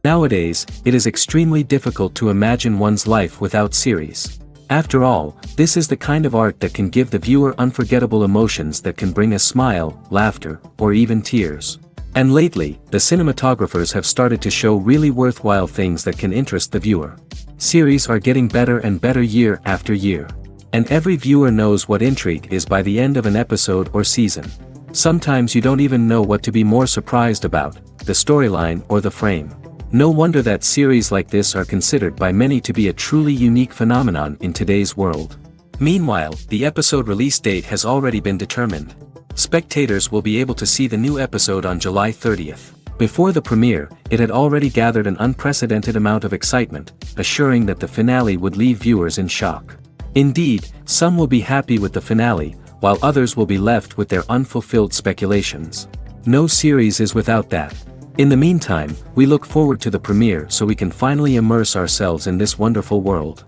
Nowadays, it is extremely difficult to imagine one's life without series. After all, this is the kind of art that can give the viewer unforgettable emotions that can bring a smile, laughter, or even tears. And lately, the cinematographers have started to show really worthwhile things that can interest the viewer. Series are getting better and better year after year. And every viewer knows what intrigue is by the end of an episode or season. Sometimes you don't even know what to be more surprised about, the storyline or the frame. No wonder that series like this are considered by many to be a truly unique phenomenon in today's world. Meanwhile, the episode release date has already been determined. Spectators will be able to see the new episode on July 30th. Before the premiere, it had already gathered an unprecedented amount of excitement, assuring that the finale would leave viewers in shock. Indeed, some will be happy with the finale, while others will be left with their unfulfilled speculations. No series is without that. In the meantime, we look forward to the premiere so we can finally immerse ourselves in this wonderful world.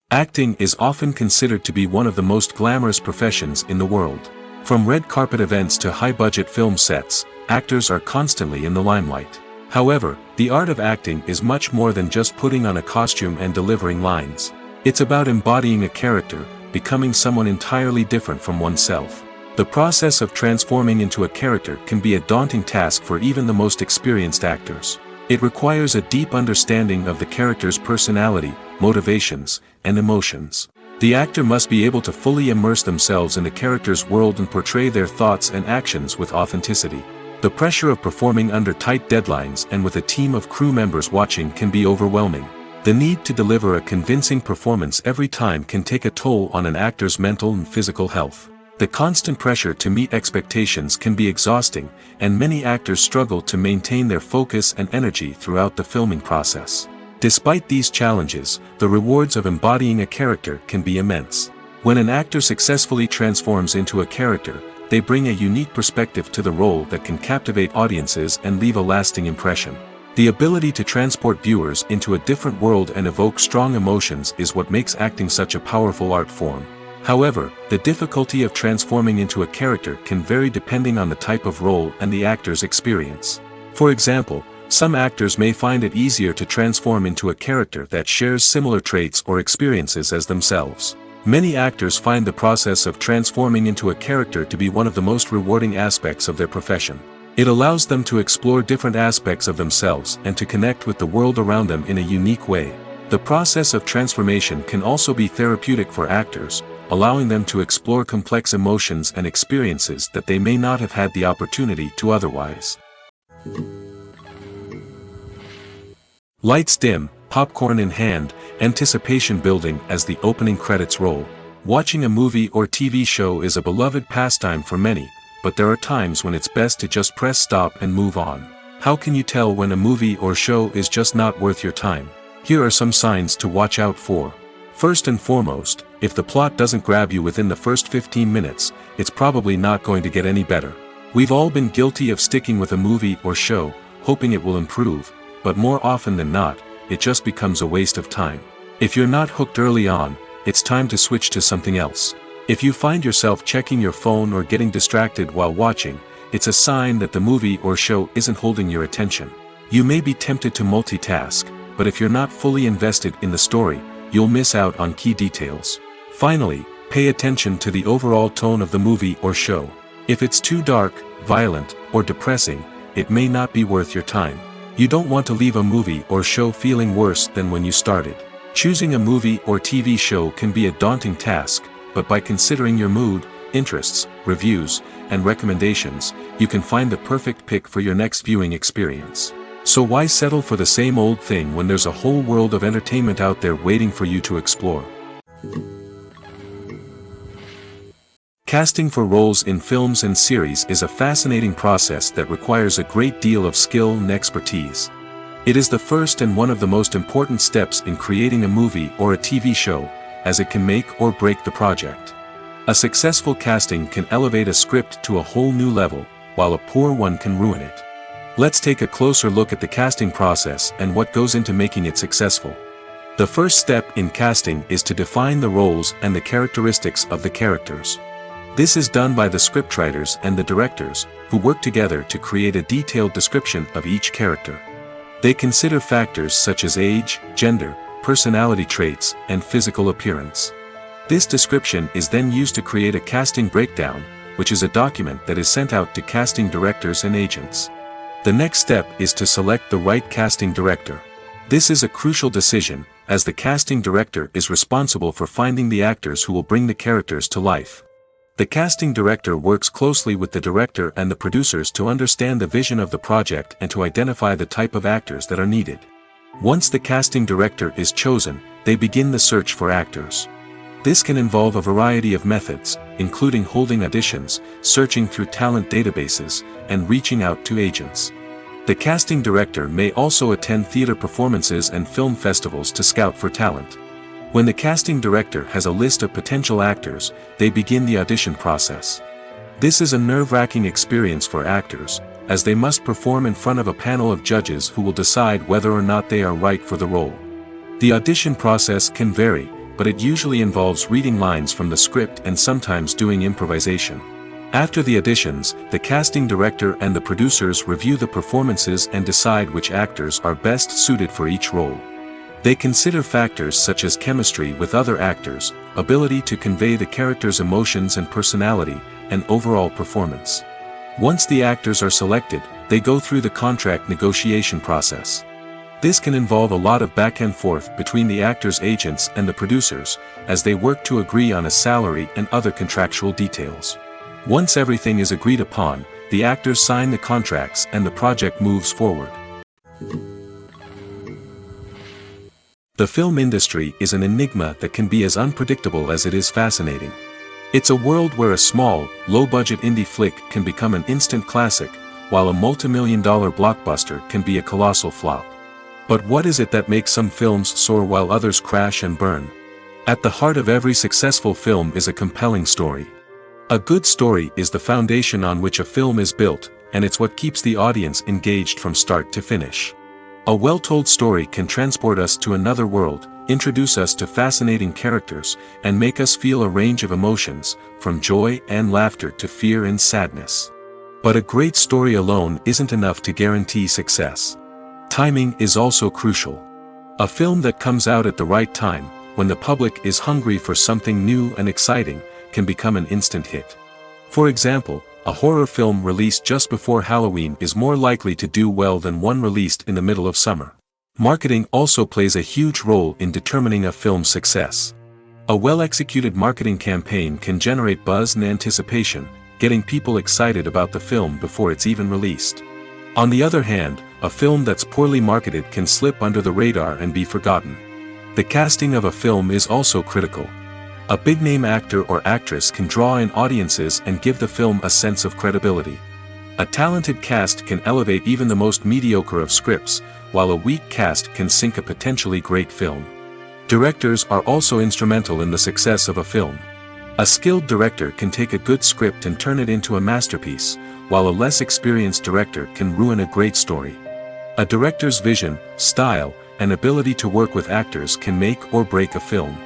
Acting is often considered to be one of the most glamorous professions in the world. From red carpet events to high-budget film sets, actors are constantly in the limelight. However, the art of acting is much more than just putting on a costume and delivering lines. It's about embodying a character, becoming someone entirely different from oneself. The process of transforming into a character can be a daunting task for even the most experienced actors. It requires a deep understanding of the character's personality, motivations, and emotions. The actor must be able to fully immerse themselves in the character's world and portray their thoughts and actions with authenticity. The pressure of performing under tight deadlines and with a team of crew members watching can be overwhelming. The need to deliver a convincing performance every time can take a toll on an actor's mental and physical health. The constant pressure to meet expectations can be exhausting, and many actors struggle to maintain their focus and energy throughout the filming process. Despite these challenges, the rewards of embodying a character can be immense. When an actor successfully transforms into a character, they bring a unique perspective to the role that can captivate audiences and leave a lasting impression. The ability to transport viewers into a different world and evoke strong emotions is what makes acting such a powerful art form. However, the difficulty of transforming into a character can vary depending on the type of role and the actor's experience. For example, some actors may find it easier to transform into a character that shares similar traits or experiences as themselves. Many actors find the process of transforming into a character to be one of the most rewarding aspects of their profession. It allows them to explore different aspects of themselves and to connect with the world around them in a unique way. The process of transformation can also be therapeutic for actors, allowing them to explore complex emotions and experiences that they may not have had the opportunity to otherwise. Lights dim, popcorn in hand, anticipation building as the opening credits roll. Watching a movie or TV show is a beloved pastime for many, but there are times when it's best to just press stop and move on. How can you tell when a movie or show is just not worth your time? Here are some signs to watch out for. First and foremost, if the plot doesn't grab you within the first 15 minutes, it's probably not going to get any better. We've all been guilty of sticking with a movie or show, hoping it will improve, but more often than not, it just becomes a waste of time. If you're not hooked early on, it's time to switch to something else. If you find yourself checking your phone or getting distracted while watching, it's a sign that the movie or show isn't holding your attention. You may be tempted to multitask, but if you're not fully invested in the story, you'll miss out on key details. Finally, pay attention to the overall tone of the movie or show. If it's too dark, violent, or depressing, it may not be worth your time. You don't want to leave a movie or show feeling worse than when you started. Choosing a movie or TV show can be a daunting task, but by considering your mood, interests, reviews, and recommendations, you can find the perfect pick for your next viewing experience. So why settle for the same old thing when there's a whole world of entertainment out there waiting for you to explore? Casting for roles in films and series is a fascinating process that requires a great deal of skill and expertise. It is the first and one of the most important steps in creating a movie or a TV show, as it can make or break the project. A successful casting can elevate a script to a whole new level, while a poor one can ruin it. Let's take a closer look at the casting process and what goes into making it successful. The first step in casting is to define the roles and the characteristics of the characters. This is done by the scriptwriters and the directors, who work together to create a detailed description of each character. They consider factors such as age, gender, personality traits, and physical appearance. This description is then used to create a casting breakdown, which is a document that is sent out to casting directors and agents. The next step is to select the right casting director. This is a crucial decision, as the casting director is responsible for finding the actors who will bring the characters to life. The casting director works closely with the director and the producers to understand the vision of the project and to identify the type of actors that are needed. Once the casting director is chosen, they begin the search for actors. This can involve a variety of methods, including holding auditions, searching through talent databases, and reaching out to agents. The casting director may also attend theater performances and film festivals to scout for talent. When the casting director has a list of potential actors, they begin the audition process. This is a nerve-wracking experience for actors, as they must perform in front of a panel of judges who will decide whether or not they are right for the role. The audition process can vary, but it usually involves reading lines from the script and sometimes doing improvisation. After the auditions, the casting director and the producers review the performances and decide which actors are best suited for each role. They consider factors such as chemistry with other actors, ability to convey the character's emotions and personality, and overall performance. Once the actors are selected, they go through the contract negotiation process. This can involve a lot of back and forth between the actors' agents and the producers, as they work to agree on a salary and other contractual details. Once everything is agreed upon, the actors sign the contracts and the project moves forward. The film industry is an enigma that can be as unpredictable as it is fascinating. It's a world where a small, low-budget indie flick can become an instant classic, while a multi-million-dollar blockbuster can be a colossal flop. But what is it that makes some films soar while others crash and burn? At the heart of every successful film is a compelling story. A good story is the foundation on which a film is built, and it's what keeps the audience engaged from start to finish. A well-told story can transport us to another world, introduce us to fascinating characters, and make us feel a range of emotions, from joy and laughter to fear and sadness. But a great story alone isn't enough to guarantee success. Timing is also crucial. A film that comes out at the right time, when the public is hungry for something new and exciting, can become an instant hit. For example, a horror film released just before Halloween is more likely to do well than one released in the middle of summer. Marketing also plays a huge role in determining a film's success. A well-executed marketing campaign can generate buzz and anticipation, getting people excited about the film before it's even released. On the other hand, a film that's poorly marketed can slip under the radar and be forgotten. The casting of a film is also critical. A big-name actor or actress can draw in audiences and give the film a sense of credibility. A talented cast can elevate even the most mediocre of scripts, while a weak cast can sink a potentially great film. Directors are also instrumental in the success of a film. A skilled director can take a good script and turn it into a masterpiece, while a less experienced director can ruin a great story. A director's vision, style, and ability to work with actors can make or break a film.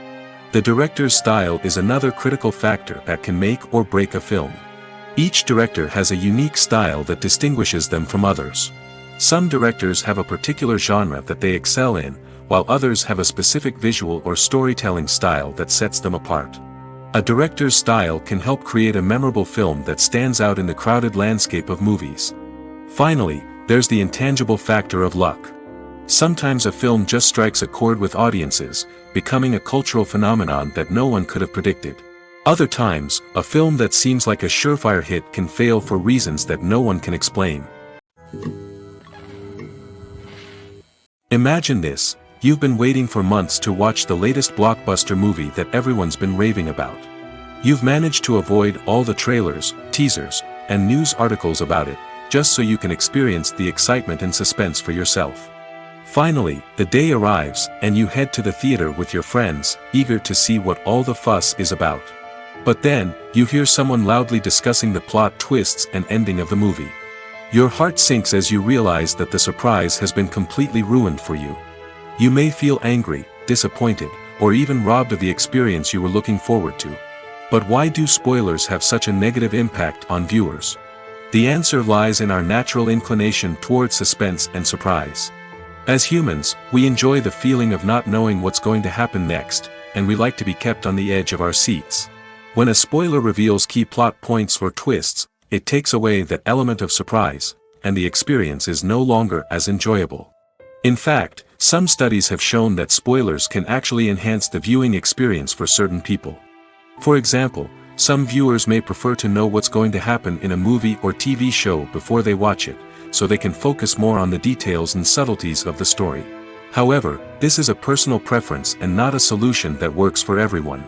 The director's style is another critical factor that can make or break a film. Each director has a unique style that distinguishes them from others. Some directors have a particular genre that they excel in, while others have a specific visual or storytelling style that sets them apart. A director's style can help create a memorable film that stands out in the crowded landscape of movies. Finally, there's the intangible factor of luck. Sometimes a film just strikes a chord with audiences, becoming a cultural phenomenon that no one could have predicted. Other times, a film that seems like a surefire hit can fail for reasons that no one can explain. Imagine this: you've been waiting for months to watch the latest blockbuster movie that everyone's been raving about. You've managed to avoid all the trailers, teasers, and news articles about it, just so you can experience the excitement and suspense for yourself. Finally, the day arrives, and you head to the theater with your friends, eager to see what all the fuss is about. But then, you hear someone loudly discussing the plot twists and ending of the movie. Your heart sinks as you realize that the surprise has been completely ruined for you. You may feel angry, disappointed, or even robbed of the experience you were looking forward to. But why do spoilers have such a negative impact on viewers? The answer lies in our natural inclination toward suspense and surprise. As humans, we enjoy the feeling of not knowing what's going to happen next, and we like to be kept on the edge of our seats. When a spoiler reveals key plot points or twists, it takes away that element of surprise, and the experience is no longer as enjoyable. In fact, some studies have shown that spoilers can actually enhance the viewing experience for certain people. For example, some viewers may prefer to know what's going to happen in a movie or TV show before they watch it, so they can focus more on the details and subtleties of the story. However, this is a personal preference and not a solution that works for everyone.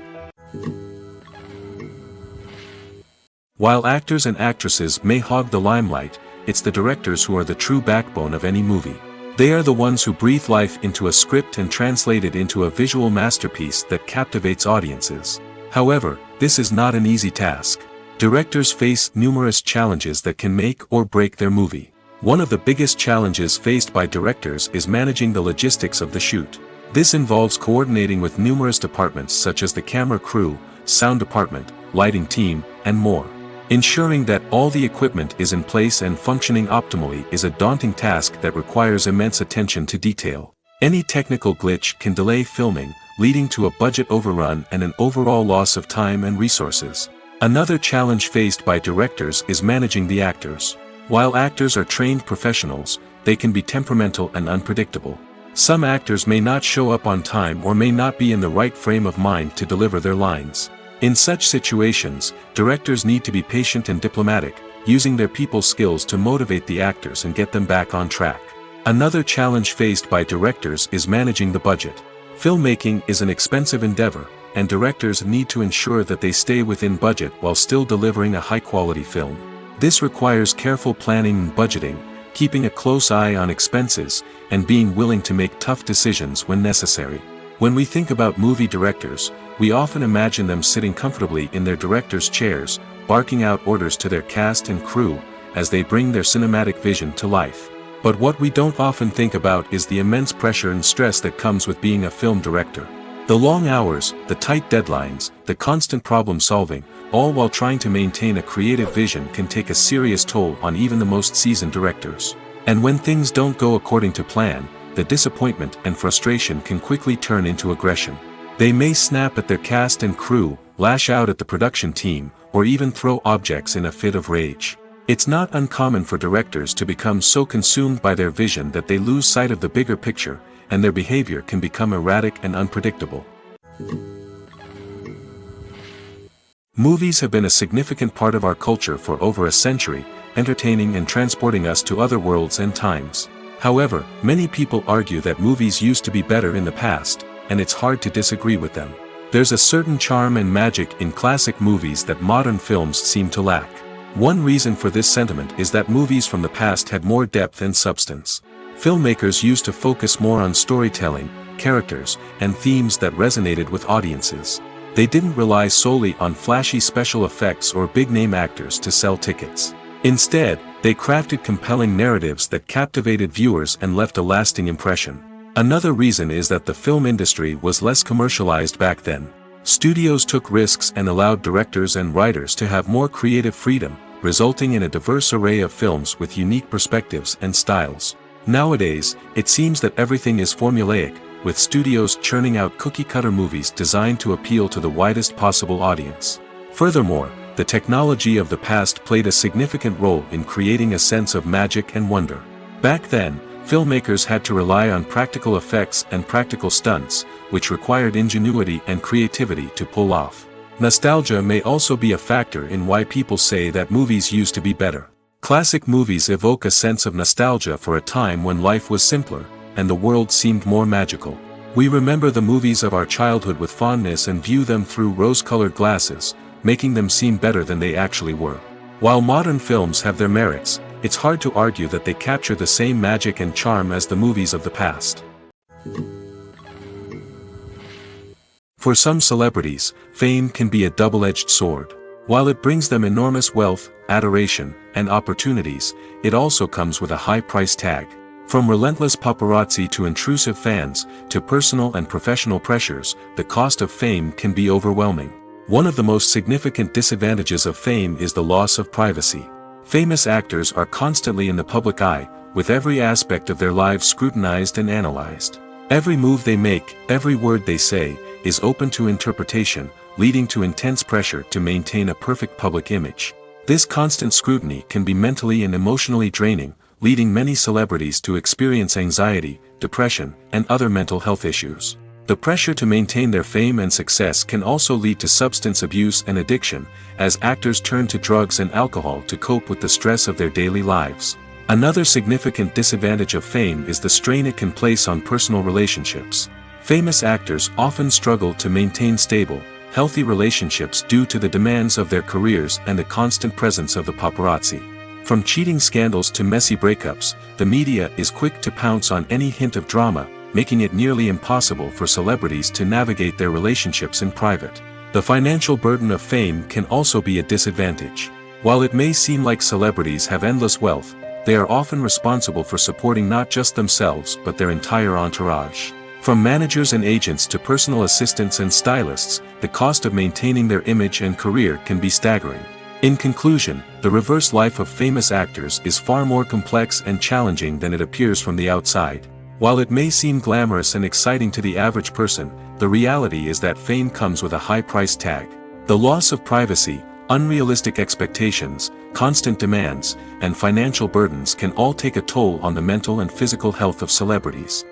While actors and actresses may hog the limelight, it's the directors who are the true backbone of any movie. They are the ones who breathe life into a script and translate it into a visual masterpiece that captivates audiences. However, this is not an easy task. Directors face numerous challenges that can make or break their movie. One of the biggest challenges faced by directors is managing the logistics of the shoot. This involves coordinating with numerous departments such as the camera crew, sound department, lighting team, and more. Ensuring that all the equipment is in place and functioning optimally is a daunting task that requires immense attention to detail. Any technical glitch can delay filming, leading to a budget overrun and an overall loss of time and resources. Another challenge faced by directors is managing the actors. While actors are trained professionals, they can be temperamental and unpredictable. Some actors may not show up on time or may not be in the right frame of mind to deliver their lines. In such situations, directors need to be patient and diplomatic, using their people skills to motivate the actors and get them back on track. Another challenge faced by directors is managing the budget. Filmmaking is an expensive endeavor, and directors need to ensure that they stay within budget while still delivering a high-quality film. This requires careful planning and budgeting, keeping a close eye on expenses, and being willing to make tough decisions when necessary. When we think about movie directors, we often imagine them sitting comfortably in their director's chairs, barking out orders to their cast and crew, as they bring their cinematic vision to life. But what we don't often think about is the immense pressure and stress that comes with being a film director. The long hours, the tight deadlines, the constant problem solving, all while trying to maintain a creative vision can take a serious toll on even the most seasoned directors. And when things don't go according to plan, the disappointment and frustration can quickly turn into aggression. They may snap at their cast and crew, lash out at the production team, or even throw objects in a fit of rage. It's not uncommon for directors to become so consumed by their vision that they lose sight of the bigger picture, and their behavior can become erratic and unpredictable. Movies have been a significant part of our culture for over a century, entertaining and transporting us to other worlds and times. However, many people argue that movies used to be better in the past, and it's hard to disagree with them. There's a certain charm and magic in classic movies that modern films seem to lack. One reason for this sentiment is that movies from the past had more depth and substance. Filmmakers used to focus more on storytelling, characters, and themes that resonated with audiences. They didn't rely solely on flashy special effects or big-name actors to sell tickets. Instead, they crafted compelling narratives that captivated viewers and left a lasting impression. Another reason is that the film industry was less commercialized back then. Studios took risks and allowed directors and writers to have more creative freedom, resulting in a diverse array of films with unique perspectives and styles. Nowadays, it seems that everything is formulaic, with studios churning out cookie-cutter movies designed to appeal to the widest possible audience. Furthermore, the technology of the past played a significant role in creating a sense of magic and wonder. Back then, filmmakers had to rely on practical effects and practical stunts, which required ingenuity and creativity to pull off. Nostalgia may also be a factor in why people say that movies used to be better. Classic movies evoke a sense of nostalgia for a time when life was simpler, and the world seemed more magical. We remember the movies of our childhood with fondness and view them through rose-colored glasses, making them seem better than they actually were. While modern films have their merits, it's hard to argue that they capture the same magic and charm as the movies of the past. For some celebrities, fame can be a double-edged sword. While it brings them enormous wealth, adoration, and opportunities, it also comes with a high price tag. From relentless paparazzi to intrusive fans, to personal and professional pressures, the cost of fame can be overwhelming. One of the most significant disadvantages of fame is the loss of privacy. Famous actors are constantly in the public eye, with every aspect of their lives scrutinized and analyzed. Every move they make, every word they say, is open to interpretation, leading to intense pressure to maintain a perfect public image. This constant scrutiny can be mentally and emotionally draining, leading many celebrities to experience anxiety, depression, and other mental health issues. The pressure to maintain their fame and success can also lead to substance abuse and addiction, as actors turn to drugs and alcohol to cope with the stress of their daily lives. Another significant disadvantage of fame is the strain it can place on personal relationships. Famous actors often struggle to maintain stable, healthy relationships due to the demands of their careers and the constant presence of the paparazzi. From cheating scandals to messy breakups, the media is quick to pounce on any hint of drama, making it nearly impossible for celebrities to navigate their relationships in private. The financial burden of fame can also be a disadvantage. While it may seem like celebrities have endless wealth, they are often responsible for supporting not just themselves but their entire entourage. From managers and agents to personal assistants and stylists, the cost of maintaining their image and career can be staggering. In conclusion, the reverse life of famous actors is far more complex and challenging than it appears from the outside. While it may seem glamorous and exciting to the average person, the reality is that fame comes with a high price tag. The loss of privacy, unrealistic expectations, constant demands, and financial burdens can all take a toll on the mental and physical health of celebrities.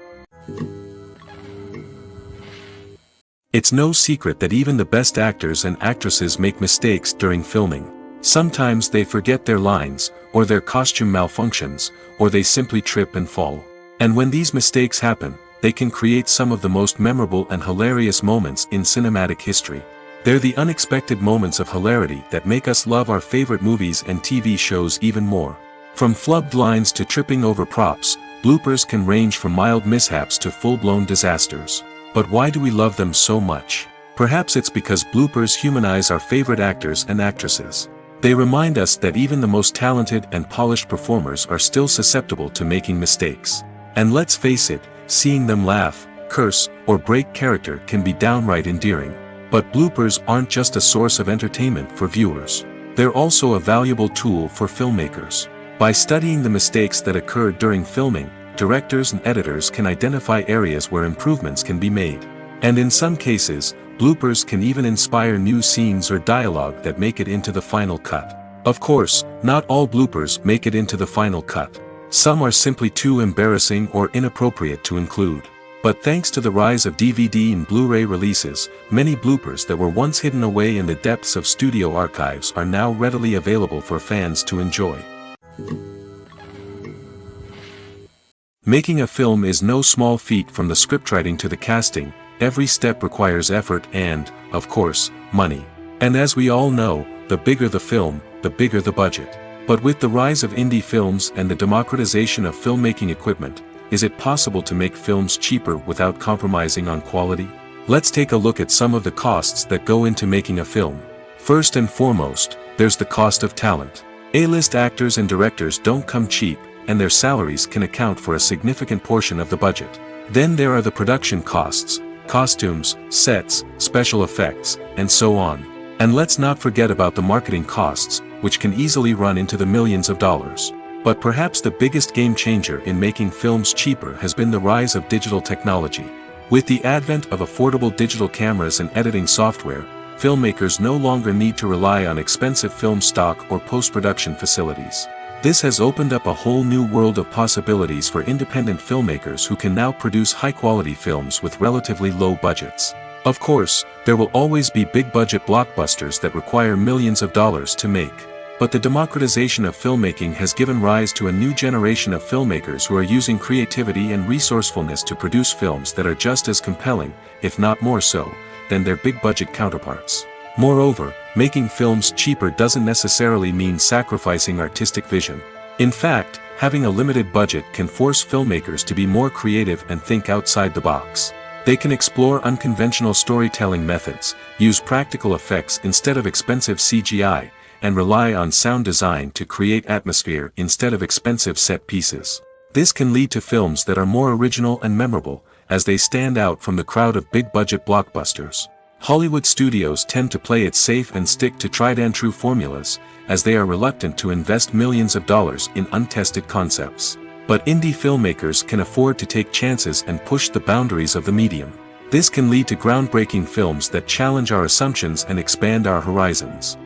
It's no secret that even the best actors and actresses make mistakes during filming. Sometimes they forget their lines, or their costume malfunctions, or they simply trip and fall. And when these mistakes happen, they can create some of the most memorable and hilarious moments in cinematic history. They're the unexpected moments of hilarity that make us love our favorite movies and TV shows even more. From flubbed lines to tripping over props, bloopers can range from mild mishaps to full-blown disasters. But why do we love them so much? Perhaps it's because bloopers humanize our favorite actors and actresses. They remind us that even the most talented and polished performers are still susceptible to making mistakes. And let's face it, seeing them laugh, curse, or break character can be downright endearing. But bloopers aren't just a source of entertainment for viewers. They're also a valuable tool for filmmakers. By studying the mistakes that occurred during filming, directors and editors can identify areas where improvements can be made. And in some cases, bloopers can even inspire new scenes or dialogue that make it into the final cut. Of course, not all bloopers make it into the final cut. Some are simply too embarrassing or inappropriate to include. But thanks to the rise of DVD and Blu-ray releases, many bloopers that were once hidden away in the depths of studio archives are now readily available for fans to enjoy. Making a film is no small feat. From the scriptwriting to the casting, every step requires effort and, of course, money. And as we all know, the bigger the film, the bigger the budget. But with the rise of indie films and the democratization of filmmaking equipment, is it possible to make films cheaper without compromising on quality? Let's take a look at some of the costs that go into making a film. First and foremost, there's the cost of talent. A-list actors and directors don't come cheap, and their salaries can account for a significant portion of the budget. Then there are the production costs, costumes, sets, special effects, and so on. And let's not forget about the marketing costs, which can easily run into the millions of dollars. But perhaps the biggest game changer in making films cheaper has been the rise of digital technology. With the advent of affordable digital cameras and editing software, filmmakers no longer need to rely on expensive film stock or post-production facilities. This has opened up a whole new world of possibilities for independent filmmakers who can now produce high-quality films with relatively low budgets. Of course, there will always be big-budget blockbusters that require millions of dollars to make. But the democratization of filmmaking has given rise to a new generation of filmmakers who are using creativity and resourcefulness to produce films that are just as compelling, if not more so, than their big-budget counterparts. Moreover, making films cheaper doesn't necessarily mean sacrificing artistic vision. In fact, having a limited budget can force filmmakers to be more creative and think outside the box. They can explore unconventional storytelling methods, use practical effects instead of expensive CGI, and rely on sound design to create atmosphere instead of expensive set pieces. This can lead to films that are more original and memorable, as they stand out from the crowd of big-budget blockbusters. Hollywood studios tend to play it safe and stick to tried-and-true formulas, as they are reluctant to invest millions of dollars in untested concepts. But indie filmmakers can afford to take chances and push the boundaries of the medium. This can lead to groundbreaking films that challenge our assumptions and expand our horizons.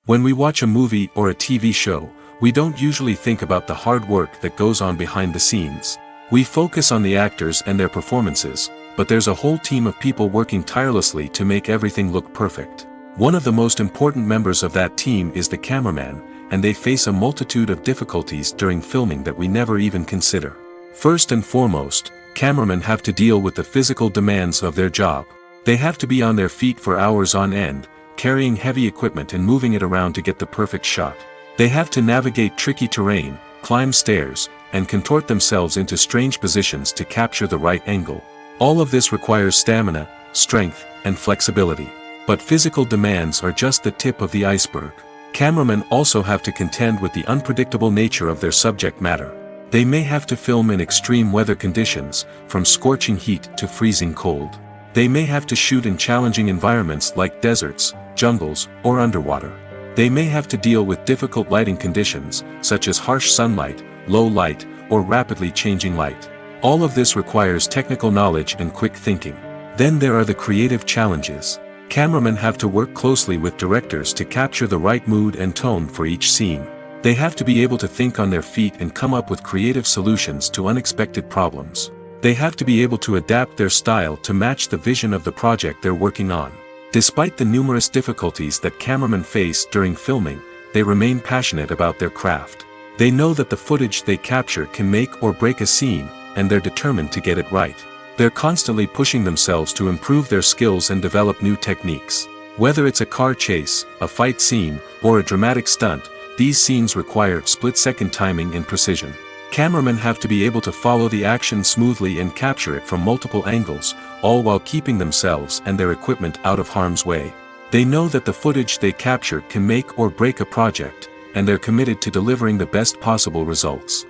When we watch a movie or a TV show, we don't usually think about the hard work that goes on behind the scenes. We focus on the actors and their performances, but there's a whole team of people working tirelessly to make everything look perfect. One of the most important members of that team is the cameraman, and they face a multitude of difficulties during filming that we never even consider. First and foremost, cameramen have to deal with the physical demands of their job. They have to be on their feet for hours on end, carrying heavy equipment and moving it around to get the perfect shot. They have to navigate tricky terrain, climb stairs, and contort themselves into strange positions to capture the right angle. All of this requires stamina, strength, and flexibility. But physical demands are just the tip of the iceberg. Cameramen also have to contend with the unpredictable nature of their subject matter. They may have to film in extreme weather conditions, from scorching heat to freezing cold. They may have to shoot in challenging environments like deserts, jungles, or underwater. They may have to deal with difficult lighting conditions, such as harsh sunlight, low light, or rapidly changing light. All of this requires technical knowledge and quick thinking. Then there are the creative challenges. Cameramen have to work closely with directors to capture the right mood and tone for each scene. They have to be able to think on their feet and come up with creative solutions to unexpected problems. They have to be able to adapt their style to match the vision of the project they're working on. Despite the numerous difficulties that cameramen face during filming, they remain passionate about their craft. They know that the footage they capture can make or break a scene, and they're determined to get it right. They're constantly pushing themselves to improve their skills and develop new techniques. Whether it's a car chase, a fight scene, or a dramatic stunt, these scenes require split-second timing and precision. Cameramen have to be able to follow the action smoothly and capture it from multiple angles, all while keeping themselves and their equipment out of harm's way. They know that the footage they capture can make or break a project, and they're committed to delivering the best possible results.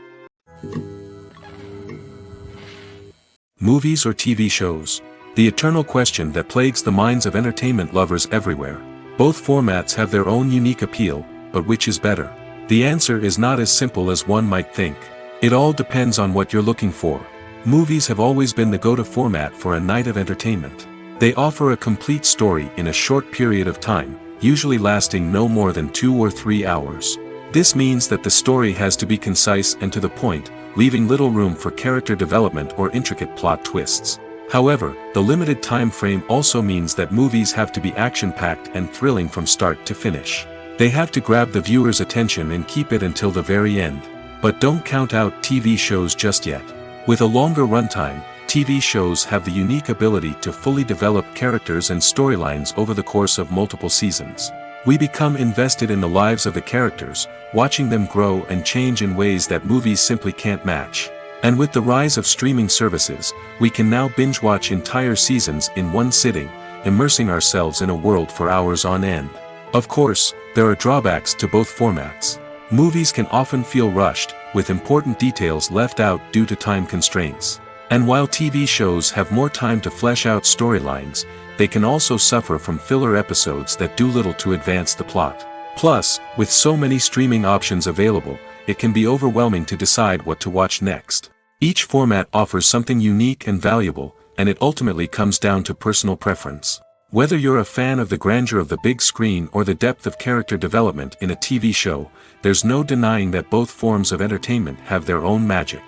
Movies or TV shows? The eternal question that plagues the minds of entertainment lovers everywhere. Both formats have their own unique appeal, but which is better? The answer is not as simple as one might think. It all depends on what you're looking for. Movies have always been the go-to format for a night of entertainment. They offer a complete story in a short period of time, usually lasting no more than 2 or 3 hours. This means that the story has to be concise and to the point, leaving little room for character development or intricate plot twists. However, the limited time frame also means that movies have to be action-packed and thrilling from start to finish. They have to grab the viewer's attention and keep it until the very end. But don't count out TV shows just yet. With a longer runtime, TV shows have the unique ability to fully develop characters and storylines over the course of multiple seasons. We become invested in the lives of the characters, watching them grow and change in ways that movies simply can't match. And with the rise of streaming services, we can now binge-watch entire seasons in one sitting, immersing ourselves in a world for hours on end. Of course, there are drawbacks to both formats. Movies can often feel rushed, with important details left out due to time constraints. And while TV shows have more time to flesh out storylines, they can also suffer from filler episodes that do little to advance the plot. Plus, with so many streaming options available, it can be overwhelming to decide what to watch next. Each format offers something unique and valuable, and it ultimately comes down to personal preference. Whether you're a fan of the grandeur of the big screen or the depth of character development in a TV show, there's no denying that both forms of entertainment have their own magic.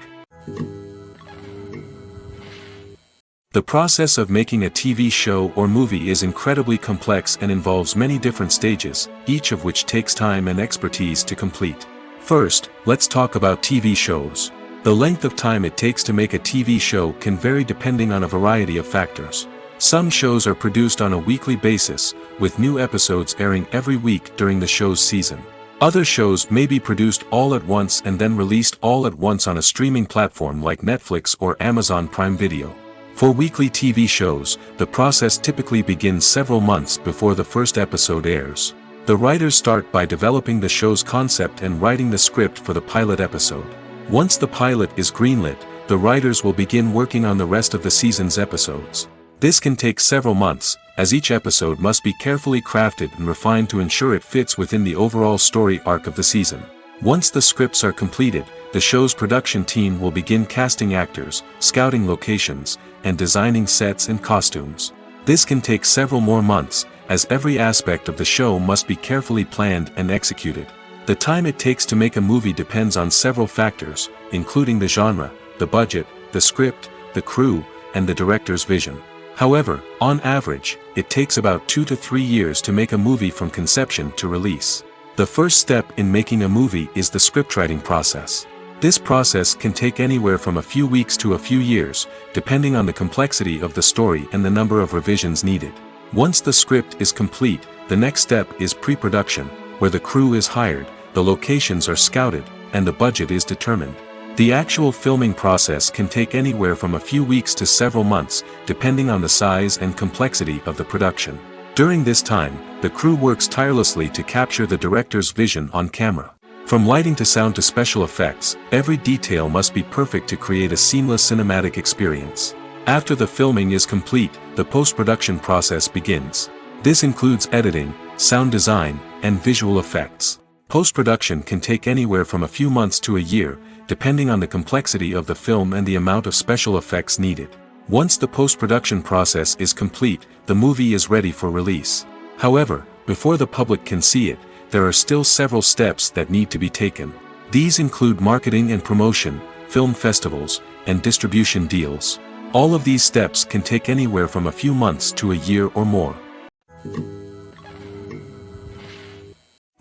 The process of making a TV show or movie is incredibly complex and involves many different stages, each of which takes time and expertise to complete. First, let's talk about TV shows. The length of time it takes to make a TV show can vary depending on a variety of factors. Some shows are produced on a weekly basis, with new episodes airing every week during the show's season. Other shows may be produced all at once and then released all at once on a streaming platform like Netflix or Amazon Prime Video. For weekly TV shows, the process typically begins several months before the first episode airs. The writers start by developing the show's concept and writing the script for the pilot episode. Once the pilot is greenlit, the writers will begin working on the rest of the season's episodes. This can take several months, as each episode must be carefully crafted and refined to ensure it fits within the overall story arc of the season. Once the scripts are completed, the show's production team will begin casting actors, scouting locations, and designing sets and costumes. This can take several more months, as every aspect of the show must be carefully planned and executed. The time it takes to make a movie depends on several factors, including the genre, the budget, the script, the crew, and the director's vision. However, on average, it takes about 2 to 3 years to make a movie from conception to release. The first step in making a movie is the scriptwriting process. This process can take anywhere from a few weeks to a few years, depending on the complexity of the story and the number of revisions needed. Once the script is complete, the next step is pre-production, where the crew is hired, the locations are scouted, and the budget is determined. The actual filming process can take anywhere from a few weeks to several months, depending on the size and complexity of the production. During this time, the crew works tirelessly to capture the director's vision on camera. From lighting to sound to special effects, every detail must be perfect to create a seamless cinematic experience. After the filming is complete, the post-production process begins. This includes editing, sound design, and visual effects. Post-production can take anywhere from a few months to a year, depending on the complexity of the film and the amount of special effects needed. Once the post-production process is complete, the movie is ready for release. However, before the public can see it, there are still several steps that need to be taken. These include marketing and promotion, film festivals, and distribution deals. All of these steps can take anywhere from a few months to a year or more.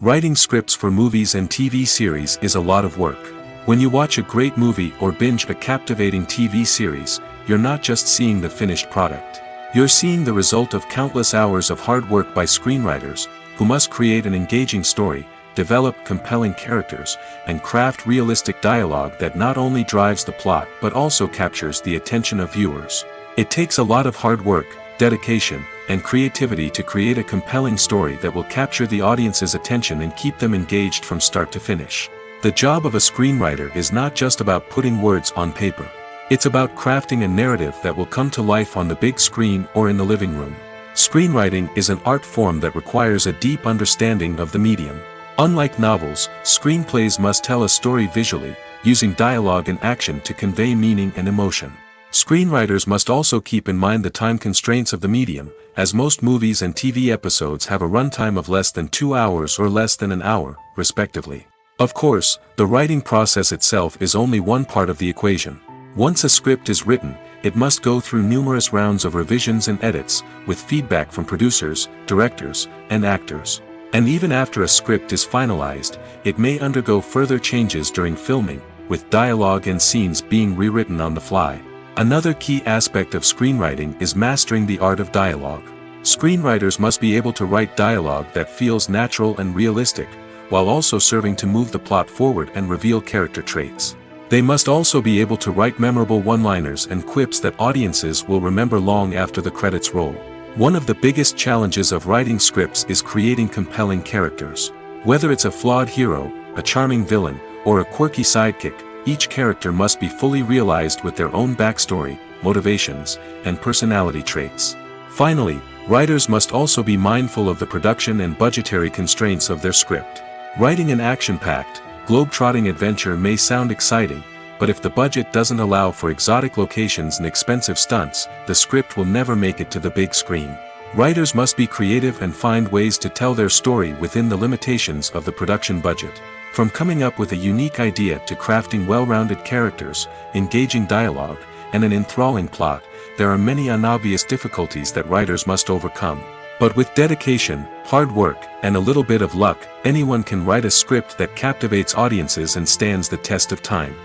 Writing scripts for movies and TV series is a lot of work. When you watch a great movie or binge a captivating TV series, you're not just seeing the finished product. You're seeing the result of countless hours of hard work by screenwriters, who must create an engaging story, develop compelling characters, and craft realistic dialogue that not only drives the plot but also captures the attention of viewers. It takes a lot of hard work, dedication, and creativity to create a compelling story that will capture the audience's attention and keep them engaged from start to finish. The job of a screenwriter is not just about putting words on paper. It's about crafting a narrative that will come to life on the big screen or in the living room. Screenwriting is an art form that requires a deep understanding of the medium. Unlike novels, screenplays must tell a story visually, using dialogue and action to convey meaning and emotion. Screenwriters must also keep in mind the time constraints of the medium, as most movies and TV episodes have a runtime of less than 2 hours or less than an hour, respectively. Of course, the writing process itself is only one part of the equation. Once a script is written, it must go through numerous rounds of revisions and edits, with feedback from producers, directors, and actors. And even after a script is finalized, it may undergo further changes during filming, with dialogue and scenes being rewritten on the fly. Another key aspect of screenwriting is mastering the art of dialogue. Screenwriters must be able to write dialogue that feels natural and realistic, while also serving to move the plot forward and reveal character traits. They must also be able to write memorable one-liners and quips that audiences will remember long after the credits roll. One of the biggest challenges of writing scripts is creating compelling characters. Whether it's a flawed hero, a charming villain, or a quirky sidekick, each character must be fully realized with their own backstory, motivations, and personality traits. Finally, writers must also be mindful of the production and budgetary constraints of their script. Writing an action-packed, globe-trotting adventure may sound exciting, but if the budget doesn't allow for exotic locations and expensive stunts, the script will never make it to the big screen. Writers must be creative and find ways to tell their story within the limitations of the production budget. From coming up with a unique idea to crafting well-rounded characters, engaging dialogue, and an enthralling plot, there are many unobvious difficulties that writers must overcome. But with dedication, hard work, and a little bit of luck, anyone can write a script that captivates audiences and stands the test of time.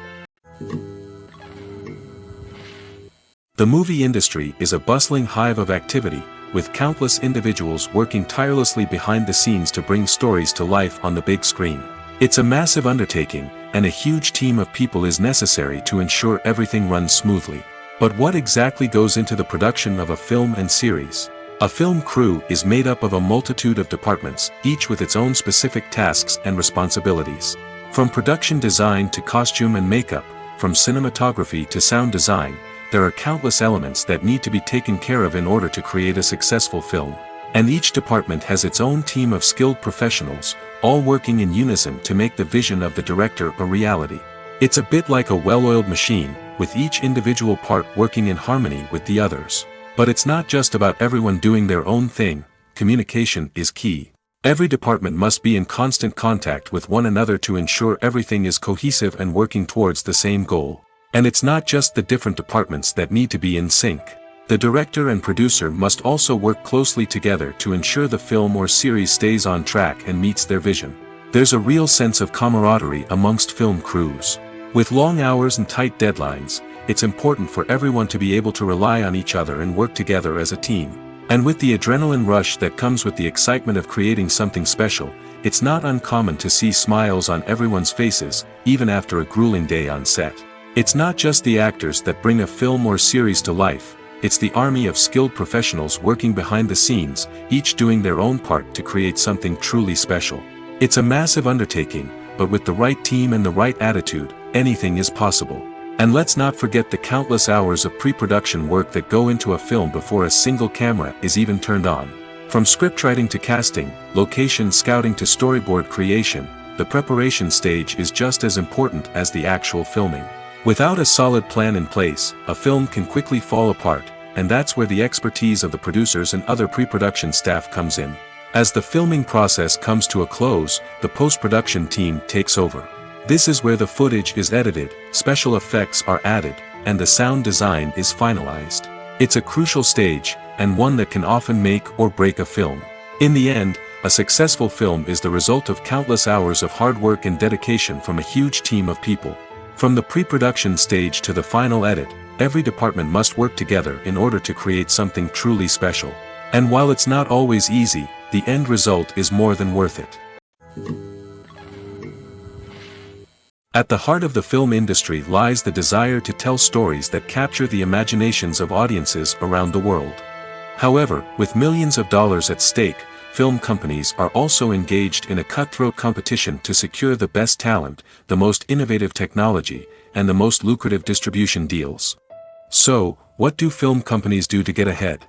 The movie industry is a bustling hive of activity, with countless individuals working tirelessly behind the scenes to bring stories to life on the big screen. It's a massive undertaking, and a huge team of people is necessary to ensure everything runs smoothly. But what exactly goes into the production of a film and series? A film crew is made up of a multitude of departments, each with its own specific tasks and responsibilities. From production design to costume and makeup, from cinematography to sound design, there are countless elements that need to be taken care of in order to create a successful film. And each department has its own team of skilled professionals, all working in unison to make the vision of the director a reality. It's a bit like a well-oiled machine, with each individual part working in harmony with the others. But it's not just about everyone doing their own thing. Communication is key. Every department must be in constant contact with one another to ensure everything is cohesive and working towards the same goal. And it's not just the different departments that need to be in sync. The director and producer must also work closely together to ensure the film or series stays on track and meets their vision. There's a real sense of camaraderie amongst film crews. With long hours and tight deadlines, it's important for everyone to be able to rely on each other and work together as a team. And with the adrenaline rush that comes with the excitement of creating something special, it's not uncommon to see smiles on everyone's faces, even after a grueling day on set. It's not just the actors that bring a film or series to life, it's the army of skilled professionals working behind the scenes, each doing their own part to create something truly special. It's a massive undertaking, but with the right team and the right attitude, anything is possible. And let's not forget the countless hours of pre-production work that go into a film before a single camera is even turned on. From scriptwriting to casting, location scouting to storyboard creation, the preparation stage is just as important as the actual filming. Without a solid plan in place, a film can quickly fall apart, and that's where the expertise of the producers and other pre-production staff comes in. As the filming process comes to a close, the post-production team takes over. This is where the footage is edited, special effects are added, and the sound design is finalized. It's a crucial stage, and one that can often make or break a film. In the end, a successful film is the result of countless hours of hard work and dedication from a huge team of people. From the pre-production stage to the final edit, every department must work together in order to create something truly special. And while it's not always easy, the end result is more than worth it. At the heart of the film industry lies the desire to tell stories that capture the imaginations of audiences around the world. However, with millions of dollars at stake, film companies are also engaged in a cutthroat competition to secure the best talent, the most innovative technology, and the most lucrative distribution deals. So, what do film companies do to get ahead?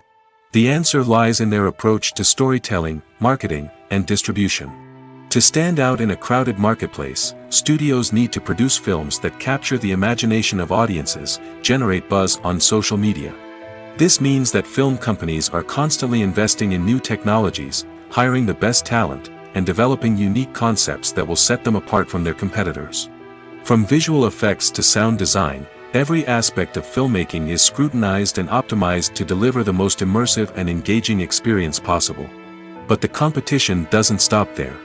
The answer lies in their approach to storytelling, marketing, and distribution. To stand out in a crowded marketplace, studios need to produce films that capture the imagination of audiences, generate buzz on social media. This means that film companies are constantly investing in new technologies, hiring the best talent, and developing unique concepts that will set them apart from their competitors. From visual effects to sound design, every aspect of filmmaking is scrutinized and optimized to deliver the most immersive and engaging experience possible. But the competition doesn't stop there.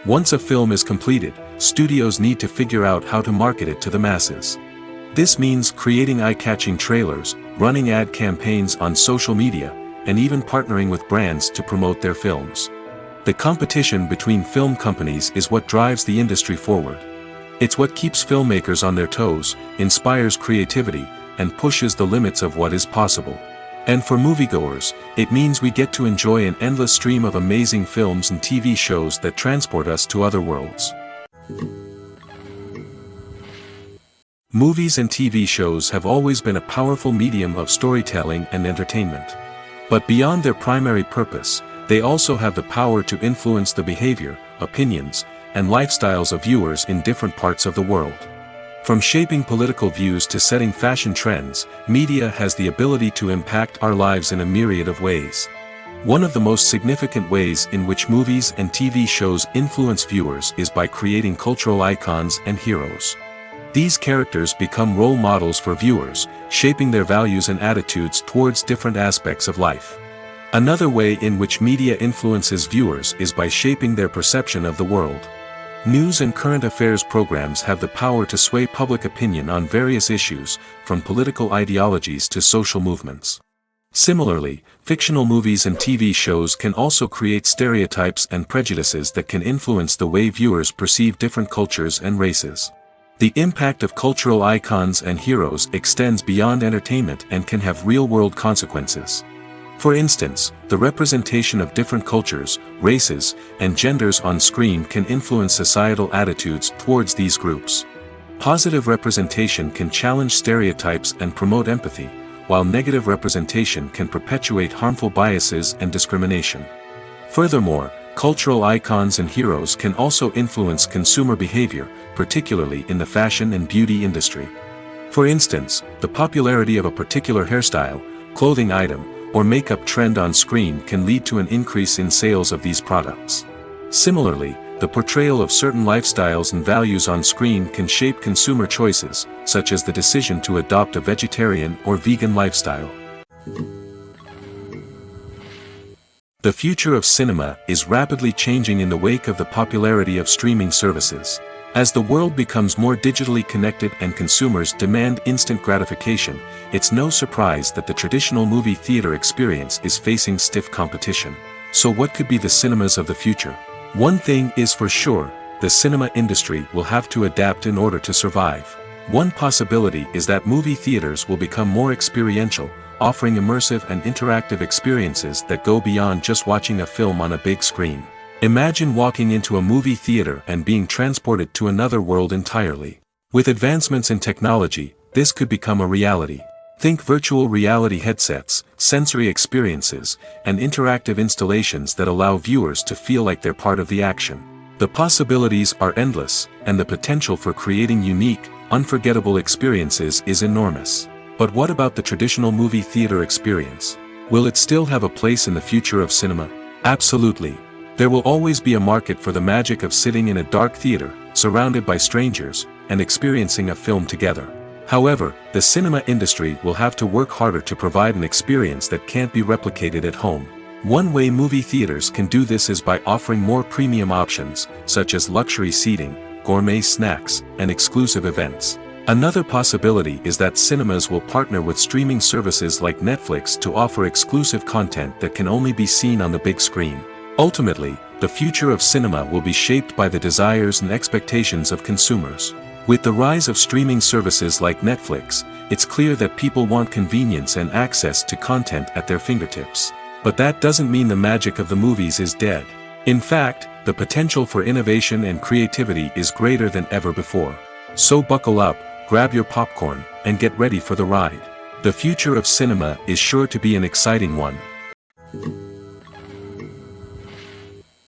Once a film is completed, studios need to figure out how to market it to the masses. This means creating eye-catching trailers, running ad campaigns on social media, and even partnering with brands to promote their films. The competition between film companies is what drives the industry forward. It's what keeps filmmakers on their toes, inspires creativity, and pushes the limits of what is possible. And for moviegoers, it means we get to enjoy an endless stream of amazing films and TV shows that transport us to other worlds. Movies and TV shows have always been a powerful medium of storytelling and entertainment. But beyond their primary purpose, they also have the power to influence the behavior, opinions, and lifestyles of viewers in different parts of the world. From shaping political views to setting fashion trends, media has the ability to impact our lives in a myriad of ways. One of the most significant ways in which movies and TV shows influence viewers is by creating cultural icons and heroes. These characters become role models for viewers, shaping their values and attitudes towards different aspects of life. Another way in which media influences viewers is by shaping their perception of the world. News and current affairs programs have the power to sway public opinion on various issues, from political ideologies to social movements. Similarly, fictional movies and TV shows can also create stereotypes and prejudices that can influence the way viewers perceive different cultures and races. The impact of cultural icons and heroes extends beyond entertainment and can have real-world consequences. For instance, the representation of different cultures, races, and genders on screen can influence societal attitudes towards these groups. Positive representation can challenge stereotypes and promote empathy, while negative representation can perpetuate harmful biases and discrimination. Furthermore, cultural icons and heroes can also influence consumer behavior, particularly in the fashion and beauty industry. For instance, the popularity of a particular hairstyle, clothing item, or makeup trend on screen can lead to an increase in sales of these products. Similarly, the portrayal of certain lifestyles and values on screen can shape consumer choices, such as the decision to adopt a vegetarian or vegan lifestyle. The future of cinema is rapidly changing in the wake of the popularity of streaming services. As the world becomes more digitally connected and consumers demand instant gratification, it's no surprise that the traditional movie theater experience is facing stiff competition. So what could be the cinemas of the future? One thing is for sure, the cinema industry will have to adapt in order to survive. One possibility is that movie theaters will become more experiential, offering immersive and interactive experiences that go beyond just watching a film on a big screen. Imagine walking into a movie theater and being transported to another world entirely. With advancements in technology, this could become a reality. Think virtual reality headsets, sensory experiences, and interactive installations that allow viewers to feel like they're part of the action. The possibilities are endless, and the potential for creating unique, unforgettable experiences is enormous. But what about the traditional movie theater experience? Will it still have a place in the future of cinema? Absolutely. There will always be a market for the magic of sitting in a dark theater, surrounded by strangers, and experiencing a film together. However, the cinema industry will have to work harder to provide an experience that can't be replicated at home. One way movie theaters can do this is by offering more premium options, such as luxury seating, gourmet snacks, and exclusive events. Another possibility is that cinemas will partner with streaming services like Netflix to offer exclusive content that can only be seen on the big screen. Ultimately, the future of cinema will be shaped by the desires and expectations of consumers. With the rise of streaming services like Netflix, it's clear that people want convenience and access to content at their fingertips. But that doesn't mean the magic of the movies is dead. In fact, the potential for innovation and creativity is greater than ever before. So buckle up, grab your popcorn, and get ready for the ride. The future of cinema is sure to be an exciting one.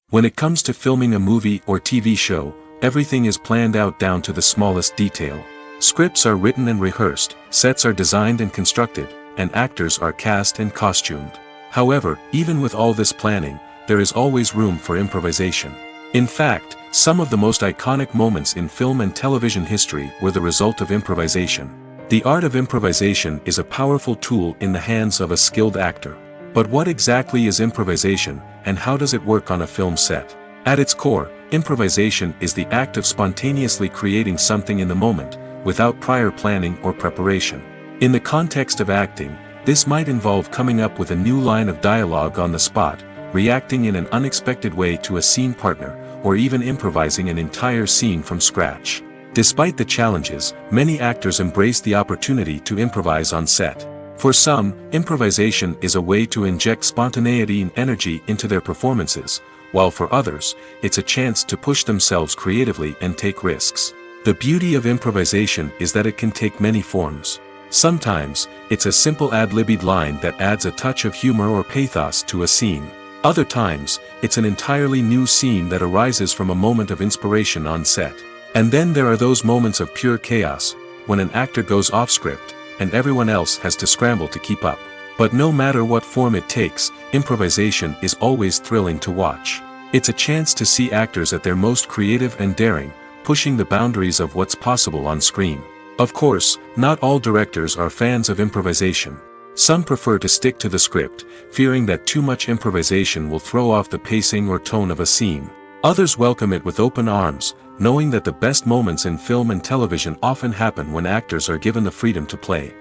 When it comes to filming a movie or TV show, everything is planned out down to the smallest detail. Scripts are written and rehearsed, sets are designed and constructed, and actors are cast and costumed. However, even with all this planning, there is always room for improvisation. In fact, some of the most iconic moments in film and television history were the result of improvisation. The art of improvisation is a powerful tool in the hands of a skilled actor. But what exactly is improvisation, and how does it work on a film set? At its core, improvisation is the act of spontaneously creating something in the moment, without prior planning or preparation. In the context of acting, this might involve coming up with a new line of dialogue on the spot, reacting in an unexpected way to a scene partner, or even improvising an entire scene from scratch. Despite the challenges, many actors embrace the opportunity to improvise on set. For some, improvisation is a way to inject spontaneity and energy into their performances, while for others, it's a chance to push themselves creatively and take risks. The beauty of improvisation is that it can take many forms. Sometimes, it's a simple ad-libbed line that adds a touch of humor or pathos to a scene. Other times, it's an entirely new scene that arises from a moment of inspiration on set. And then there are those moments of pure chaos, when an actor goes off script, and everyone else has to scramble to keep up. But no matter what form it takes, improvisation is always thrilling to watch. It's a chance to see actors at their most creative and daring, pushing the boundaries of what's possible on screen. Of course, not all directors are fans of improvisation. Some prefer to stick to the script, fearing that too much improvisation will throw off the pacing or tone of a scene. Others welcome it with open arms, knowing that the best moments in film and television often happen when actors are given the freedom to play.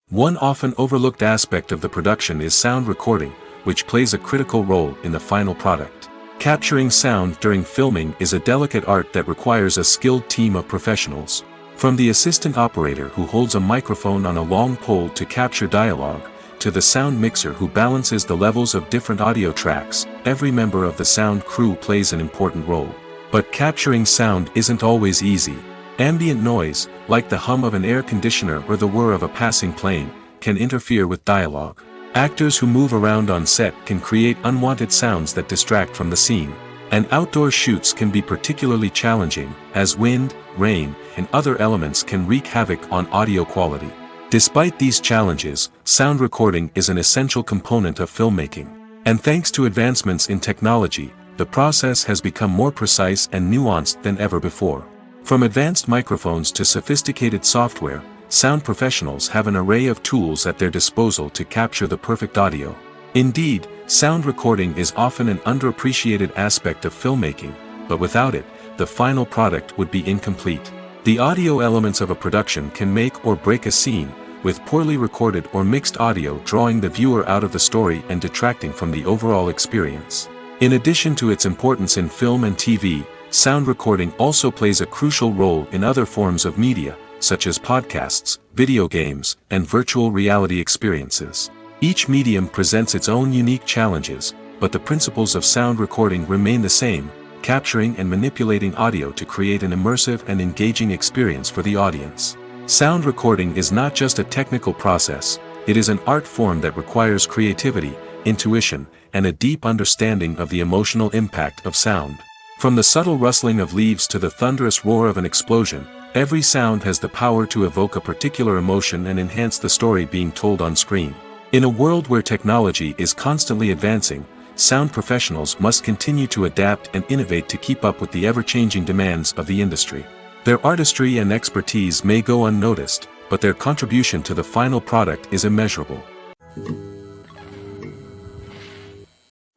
One often overlooked aspect of the production is sound recording, which plays a critical role in the final product. Capturing sound during filming is a delicate art that requires a skilled team of professionals. From the assistant operator who holds a microphone on a long pole to capture dialogue, to the sound mixer who balances the levels of different audio tracks, every member of the sound crew plays an important role. But capturing sound isn't always easy. Ambient noise, like the hum of an air conditioner or the whir of a passing plane, can interfere with dialogue. Actors who move around on set can create unwanted sounds that distract from the scene. And outdoor shoots can be particularly challenging, as wind, rain, and other elements can wreak havoc on audio quality. Despite these challenges, sound recording is an essential component of filmmaking. And thanks to advancements in technology, the process has become more precise and nuanced than ever before. From advanced microphones to sophisticated software, sound professionals have an array of tools at their disposal to capture the perfect audio. Indeed, sound recording is often an underappreciated aspect of filmmaking, but without it, the final product would be incomplete. The audio elements of a production can make or break a scene, with poorly recorded or mixed audio drawing the viewer out of the story and detracting from the overall experience. In addition to its importance in film and TV, sound recording also plays a crucial role in other forms of media, such as podcasts, video games, and virtual reality experiences. Each medium presents its own unique challenges, but the principles of sound recording remain the same, capturing and manipulating audio to create an immersive and engaging experience for the audience. Sound recording is not just a technical process, it is an art form that requires creativity, intuition, and a deep understanding of the emotional impact of sound. From the subtle rustling of leaves to the thunderous roar of an explosion, every sound has the power to evoke a particular emotion and enhance the story being told on screen. In a world where technology is constantly advancing, sound professionals must continue to adapt and innovate to keep up with the ever-changing demands of the industry. Their artistry and expertise may go unnoticed, but their contribution to the final product is immeasurable.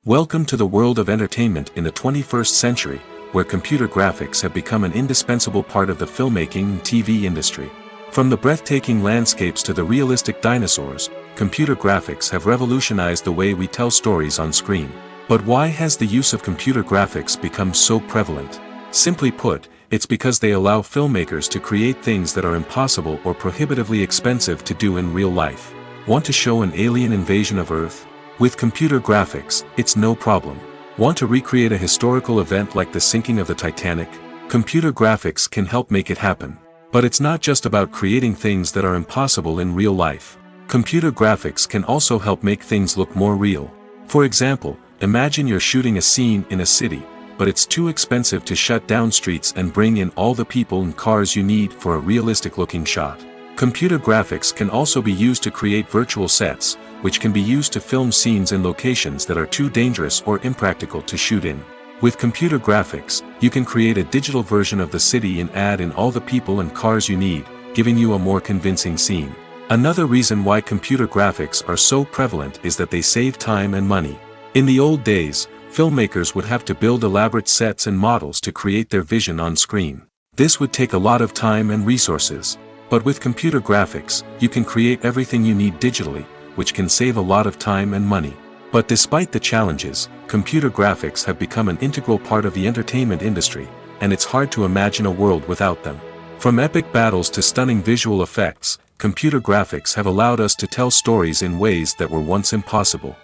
Welcome to the world of entertainment in the 21st century, where computer graphics have become an indispensable part of the filmmaking and TV industry. From the breathtaking landscapes to the realistic dinosaurs, computer graphics have revolutionized the way we tell stories on screen. But why has the use of computer graphics become so prevalent? Simply put, it's because they allow filmmakers to create things that are impossible or prohibitively expensive to do in real life. Want to show an alien invasion of Earth? With computer graphics, it's no problem. Want to recreate a historical event like the sinking of the Titanic? Computer graphics can help make it happen. But it's not just about creating things that are impossible in real life. Computer graphics can also help make things look more real. For example, imagine you're shooting a scene in a city, but it's too expensive to shut down streets and bring in all the people and cars you need for a realistic-looking shot. Computer graphics can also be used to create virtual sets, which can be used to film scenes in locations that are too dangerous or impractical to shoot in. With computer graphics, you can create a digital version of the city and add in all the people and cars you need, giving you a more convincing scene. Another reason why computer graphics are so prevalent is that they save time and money. In the old days, filmmakers would have to build elaborate sets and models to create their vision on screen. This would take a lot of time and resources. But with computer graphics, you can create everything you need digitally, which can save a lot of time and money. But despite the challenges, computer graphics have become an integral part of the entertainment industry, and it's hard to imagine a world without them. From epic battles to stunning visual effects, computer graphics have allowed us to tell stories in ways that were once impossible.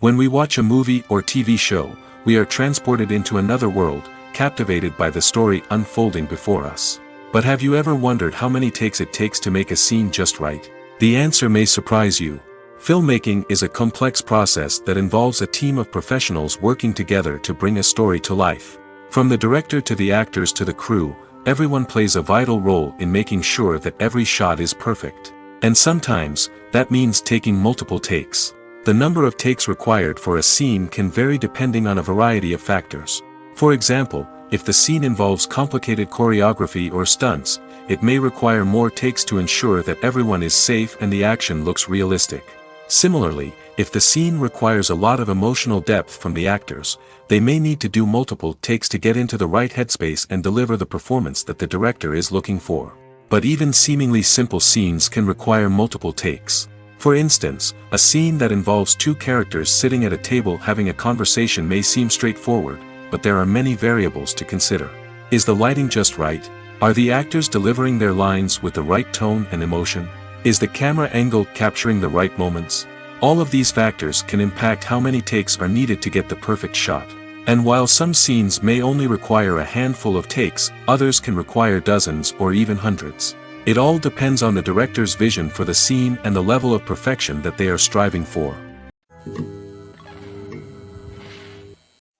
When we watch a movie or TV show, we are transported into another world, captivated by the story unfolding before us. But have you ever wondered how many takes it takes to make a scene just right? The answer may surprise you. Filmmaking is a complex process that involves a team of professionals working together to bring a story to life. From the director to the actors to the crew, everyone plays a vital role in making sure that every shot is perfect. And sometimes, that means taking multiple takes. The number of takes required for a scene can vary depending on a variety of factors. For example, if the scene involves complicated choreography or stunts, it may require more takes to ensure that everyone is safe and the action looks realistic. Similarly, if the scene requires a lot of emotional depth from the actors, they may need to do multiple takes to get into the right headspace and deliver the performance that the director is looking for. But even seemingly simple scenes can require multiple takes. For instance, a scene that involves two characters sitting at a table having a conversation may seem straightforward, but there are many variables to consider. Is the lighting just right? Are the actors delivering their lines with the right tone and emotion? Is the camera angle capturing the right moments? All of these factors can impact how many takes are needed to get the perfect shot. And while some scenes may only require a handful of takes, others can require dozens or even hundreds. It all depends on the director's vision for the scene and the level of perfection that they are striving for.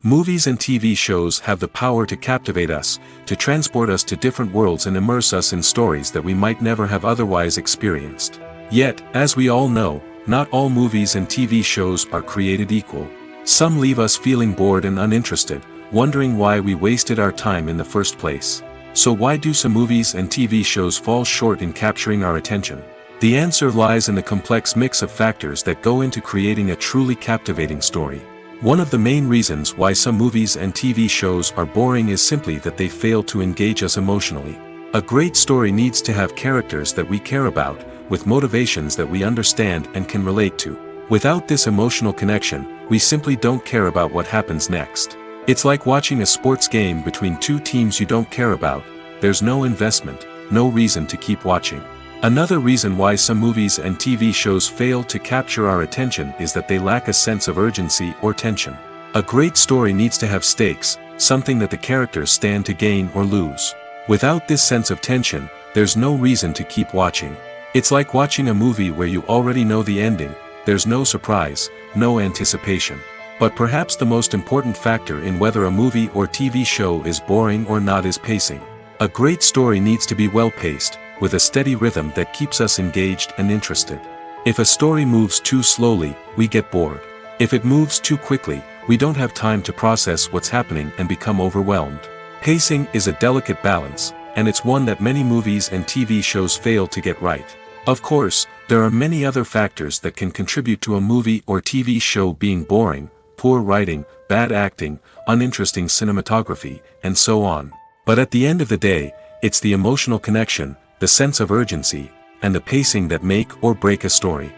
Movies and TV shows have the power to captivate us, to transport us to different worlds and immerse us in stories that we might never have otherwise experienced. Yet, as we all know, not all movies and TV shows are created equal. Some leave us feeling bored and uninterested, wondering why we wasted our time in the first place. So why do some movies and TV shows fall short in capturing our attention? The answer lies in the complex mix of factors that go into creating a truly captivating story. One of the main reasons why some movies and TV shows are boring is simply that they fail to engage us emotionally. A great story needs to have characters that we care about, with motivations that we understand and can relate to. Without this emotional connection, we simply don't care about what happens next. It's like watching a sports game between two teams you don't care about. There's no investment, no reason to keep watching. Another reason why some movies and TV shows fail to capture our attention is that they lack a sense of urgency or tension. A great story needs to have stakes, something that the characters stand to gain or lose. Without this sense of tension, there's no reason to keep watching. It's like watching a movie where you already know the ending. There's no surprise, no anticipation. But perhaps the most important factor in whether a movie or TV show is boring or not is pacing. A great story needs to be well-paced, with a steady rhythm that keeps us engaged and interested. If a story moves too slowly, we get bored. If it moves too quickly, we don't have time to process what's happening and become overwhelmed. Pacing is a delicate balance, and it's one that many movies and TV shows fail to get right. Of course, there are many other factors that can contribute to a movie or TV show being boring: poor writing, bad acting, uninteresting cinematography, and so on. But at the end of the day, it's the emotional connection, the sense of urgency, and the pacing that make or break a story.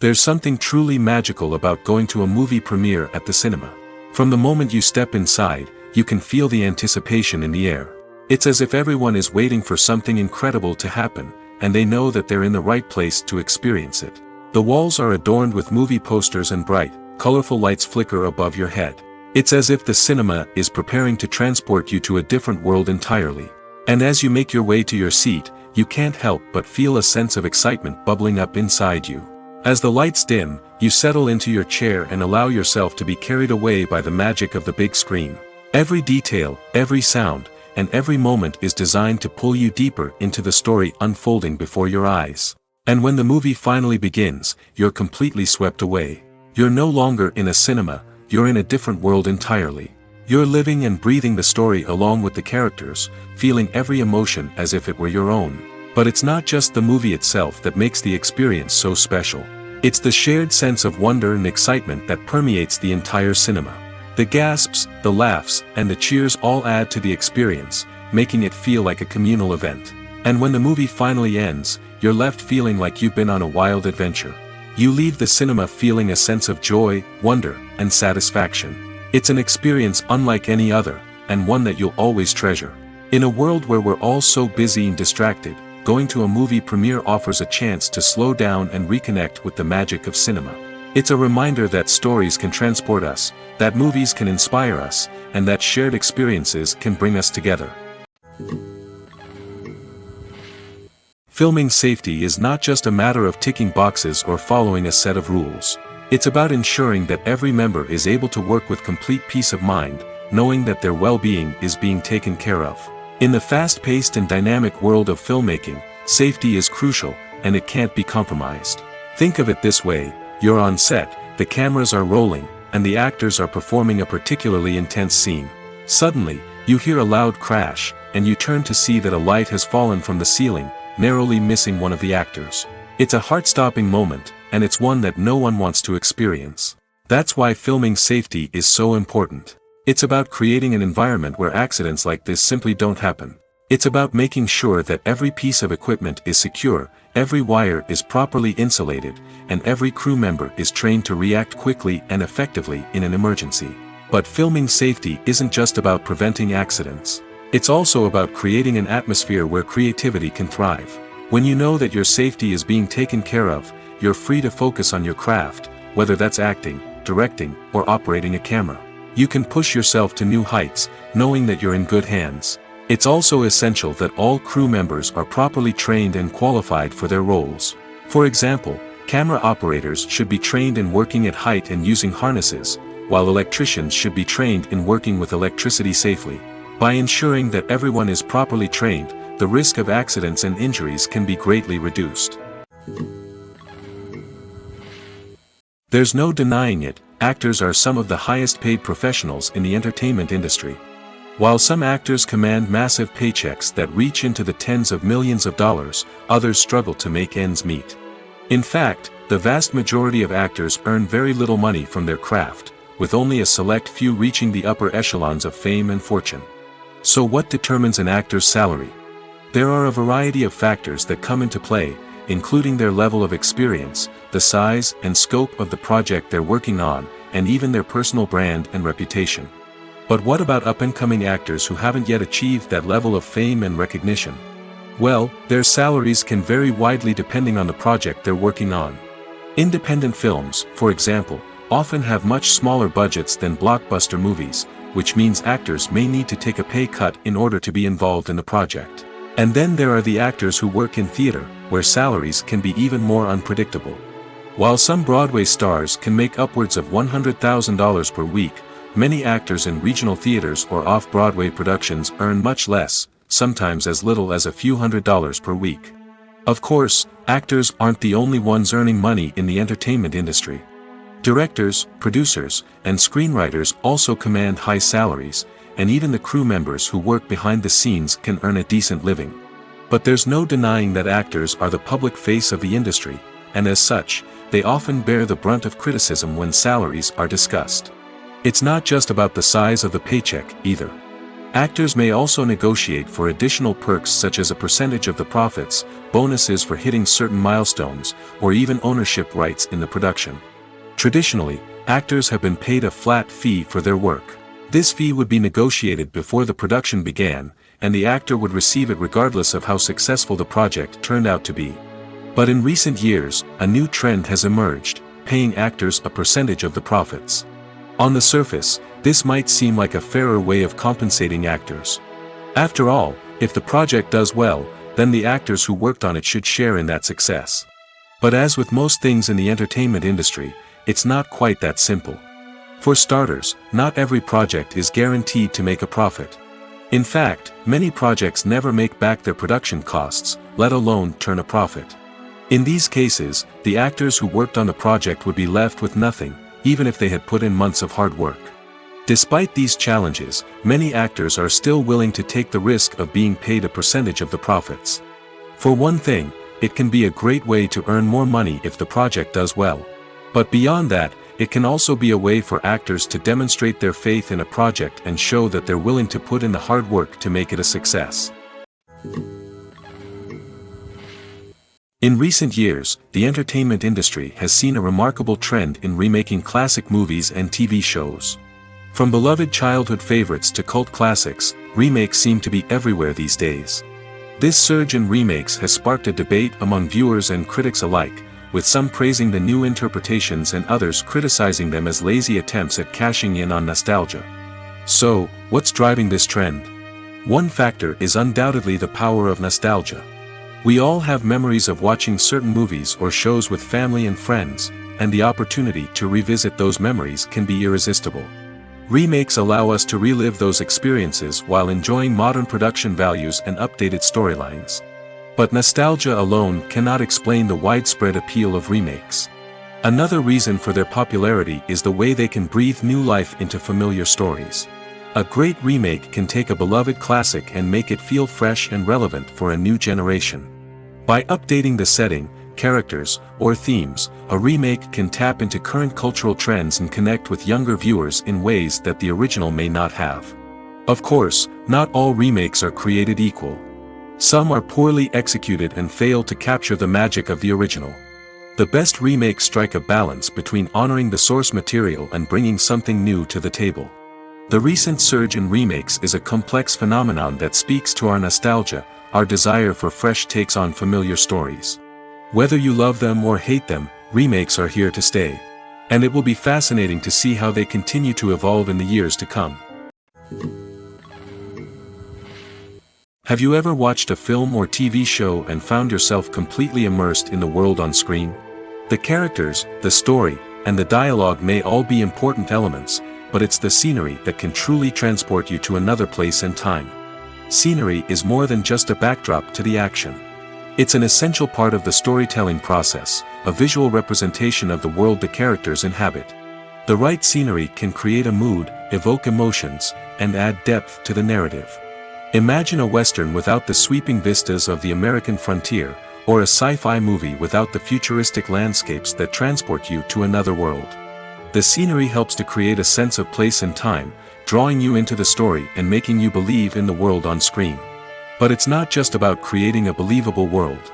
There's something truly magical about going to a movie premiere at the cinema. From the moment you step inside, you can feel the anticipation in the air. It's as if everyone is waiting for something incredible to happen, and they know that they're in the right place to experience it. The walls are adorned with movie posters and bright, colorful lights flicker above your head. It's as if the cinema is preparing to transport you to a different world entirely. And as you make your way to your seat, you can't help but feel a sense of excitement bubbling up inside you. As the lights dim, you settle into your chair and allow yourself to be carried away by the magic of the big screen. Every detail, every sound, and every moment is designed to pull you deeper into the story unfolding before your eyes. And when the movie finally begins, you're completely swept away. You're no longer in a cinema, you're in a different world entirely. You're living and breathing the story along with the characters, feeling every emotion as if it were your own. But it's not just the movie itself that makes the experience so special. It's the shared sense of wonder and excitement that permeates the entire cinema. The gasps, the laughs, and the cheers all add to the experience, making it feel like a communal event. And when the movie finally ends, you're left feeling like you've been on a wild adventure. You leave the cinema feeling a sense of joy, wonder, and satisfaction. It's an experience unlike any other, and one that you'll always treasure. In a world where we're all so busy and distracted, going to a movie premiere offers a chance to slow down and reconnect with the magic of cinema. It's a reminder that stories can transport us, that movies can inspire us, and that shared experiences can bring us together. Filming safety is not just a matter of ticking boxes or following a set of rules. It's about ensuring that every member is able to work with complete peace of mind, knowing that their well-being is being taken care of. In the fast-paced and dynamic world of filmmaking, safety is crucial, and it can't be compromised. Think of it this way: you're on set, the cameras are rolling, and the actors are performing a particularly intense scene. Suddenly, you hear a loud crash, and you turn to see that a light has fallen from the ceiling, narrowly missing one of the actors. It's a heart-stopping moment, and it's one that no one wants to experience. That's why filming safety is so important. It's about creating an environment where accidents like this simply don't happen. It's about making sure that every piece of equipment is secure, every wire is properly insulated, and every crew member is trained to react quickly and effectively in an emergency. But filming safety isn't just about preventing accidents. It's also about creating an atmosphere where creativity can thrive. When you know that your safety is being taken care of, you're free to focus on your craft, whether that's acting, directing, or operating a camera. You can push yourself to new heights, knowing that you're in good hands. It's also essential that all crew members are properly trained and qualified for their roles. For example, camera operators should be trained in working at height and using harnesses, while electricians should be trained in working with electricity safely. By ensuring that everyone is properly trained, the risk of accidents and injuries can be greatly reduced. There's no denying it, actors are some of the highest paid professionals in the entertainment industry. While some actors command massive paychecks that reach into the tens of millions of dollars, others struggle to make ends meet. In fact, the vast majority of actors earn very little money from their craft, with only a select few reaching the upper echelons of fame and fortune. So what determines an actor's salary? There are a variety of factors that come into play, including their level of experience, the size and scope of the project they're working on, and even their personal brand and reputation. But what about up-and-coming actors who haven't yet achieved that level of fame and recognition? Well, their salaries can vary widely depending on the project they're working on. Independent films, for example, often have much smaller budgets than blockbuster movies, which means actors may need to take a pay cut in order to be involved in the project. And then there are the actors who work in theater, where salaries can be even more unpredictable. While some Broadway stars can make upwards of $100,000 per week, many actors in regional theaters or off-Broadway productions earn much less, sometimes as little as a few $100s per week. Of course, actors aren't the only ones earning money in the entertainment industry. Directors, producers, and screenwriters also command high salaries, and even the crew members who work behind the scenes can earn a decent living. But there's no denying that actors are the public face of the industry, and as such, they often bear the brunt of criticism when salaries are discussed. It's not just about the size of the paycheck, either. Actors may also negotiate for additional perks such as a percentage of the profits, bonuses for hitting certain milestones, or even ownership rights in the production. Traditionally, actors have been paid a flat fee for their work. This fee would be negotiated before the production began, and the actor would receive it regardless of how successful the project turned out to be. But in recent years, a new trend has emerged, paying actors a percentage of the profits. On the surface, this might seem like a fairer way of compensating actors. After all, if the project does well, then the actors who worked on it should share in that success. But as with most things in the entertainment industry, it's not quite that simple. For starters, not every project is guaranteed to make a profit. In fact, many projects never make back their production costs, let alone turn a profit. In these cases, the actors who worked on the project would be left with nothing, even if they had put in months of hard work. Despite these challenges, many actors are still willing to take the risk of being paid a percentage of the profits. For one thing, it can be a great way to earn more money if the project does well. But beyond that, it can also be a way for actors to demonstrate their faith in a project and show that they're willing to put in the hard work to make it a success. In recent years, the entertainment industry has seen a remarkable trend in remaking classic movies and TV shows. From beloved childhood favorites to cult classics, remakes seem to be everywhere these days. This surge in remakes has sparked a debate among viewers and critics alike, with some praising the new interpretations and others criticizing them as lazy attempts at cashing in on nostalgia. So, what's driving this trend? One factor is undoubtedly the power of nostalgia. We all have memories of watching certain movies or shows with family and friends, and the opportunity to revisit those memories can be irresistible. Remakes allow us to relive those experiences while enjoying modern production values and updated storylines. But nostalgia alone cannot explain the widespread appeal of remakes. Another reason for their popularity is the way they can breathe new life into familiar stories. A great remake can take a beloved classic and make it feel fresh and relevant for a new generation. By updating the setting, characters, or themes, a remake can tap into current cultural trends and connect with younger viewers in ways that the original may not have. Of course, not all remakes are created equal. Some are poorly executed and fail to capture the magic of the original. The best remakes strike a balance between honoring the source material and bringing something new to the table. The recent surge in remakes is a complex phenomenon that speaks to our nostalgia, our desire for fresh takes on familiar stories. Whether you love them or hate them, remakes are here to stay. And it will be fascinating to see how they continue to evolve in the years to come. Have you ever watched a film or TV show and found yourself completely immersed in the world on screen? The characters, the story, and the dialogue may all be important elements, but it's the scenery that can truly transport you to another place and time. Scenery is more than just a backdrop to the action. It's an essential part of the storytelling process, a visual representation of the world the characters inhabit. The right scenery can create a mood, evoke emotions, and add depth to the narrative. Imagine a Western without the sweeping vistas of the American frontier, or a sci-fi movie without the futuristic landscapes that transport you to another world. The scenery helps to create a sense of place and time, drawing you into the story and making you believe in the world on screen. But it's not just about creating a believable world.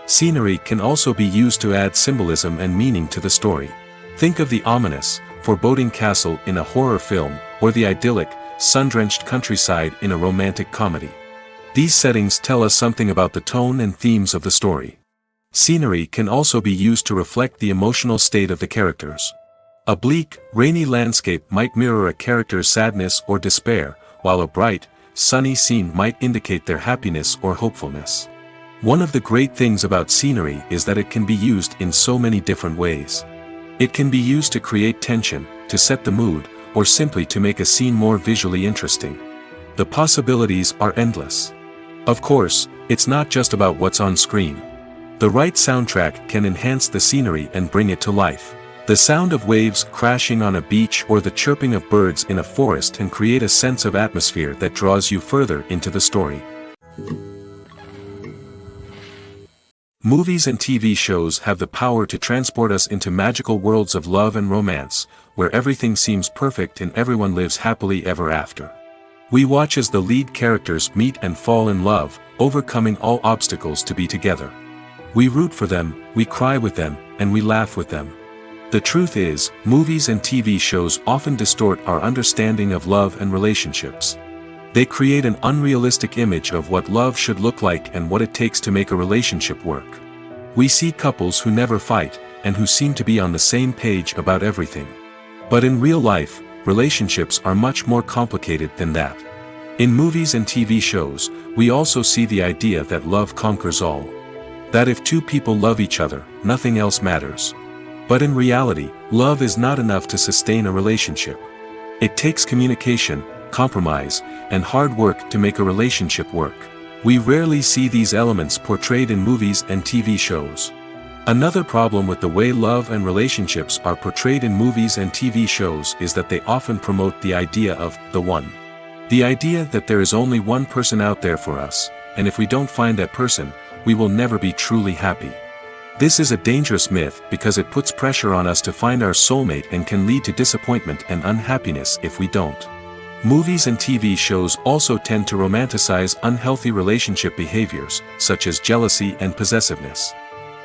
Scenery can also be used to add symbolism and meaning to the story. Think of the ominous, foreboding castle in a horror film, or the idyllic, sun-drenched countryside in a romantic comedy. These settings tell us something about the tone and themes of the story. Scenery can also be used to reflect the emotional state of the characters. A bleak, rainy landscape might mirror a character's sadness or despair, while a bright, sunny scene might indicate their happiness or hopefulness. One of the great things about scenery is that it can be used in so many different ways. It can be used to create tension, to set the mood, or simply to make a scene more visually interesting. The possibilities are endless. Of course, it's not just about what's on screen. The right soundtrack can enhance the scenery and bring it to life. The sound of waves crashing on a beach or the chirping of birds in a forest can create a sense of atmosphere that draws you further into the story. Movies and TV shows have the power to transport us into magical worlds of love and romance, where everything seems perfect and everyone lives happily ever after. We watch as the lead characters meet and fall in love, overcoming all obstacles to be together. We root for them, we cry with them, and we laugh with them. The truth is, movies and TV shows often distort our understanding of love and relationships. They create an unrealistic image of what love should look like and what it takes to make a relationship work. We see couples who never fight, and who seem to be on the same page about everything. But in real life, relationships are much more complicated than that. In movies and TV shows, we also see the idea that love conquers all. That if two people love each other, nothing else matters. But in reality, love is not enough to sustain a relationship. It takes communication, compromise, and hard work to make a relationship work. We rarely see these elements portrayed in movies and TV shows. Another problem with the way love and relationships are portrayed in movies and TV shows is that they often promote the idea of the one. The idea that there is only one person out there for us, and if we don't find that person, we will never be truly happy. This is a dangerous myth because it puts pressure on us to find our soulmate and can lead to disappointment and unhappiness if we don't. Movies and TV shows also tend to romanticize unhealthy relationship behaviors, such as jealousy and possessiveness.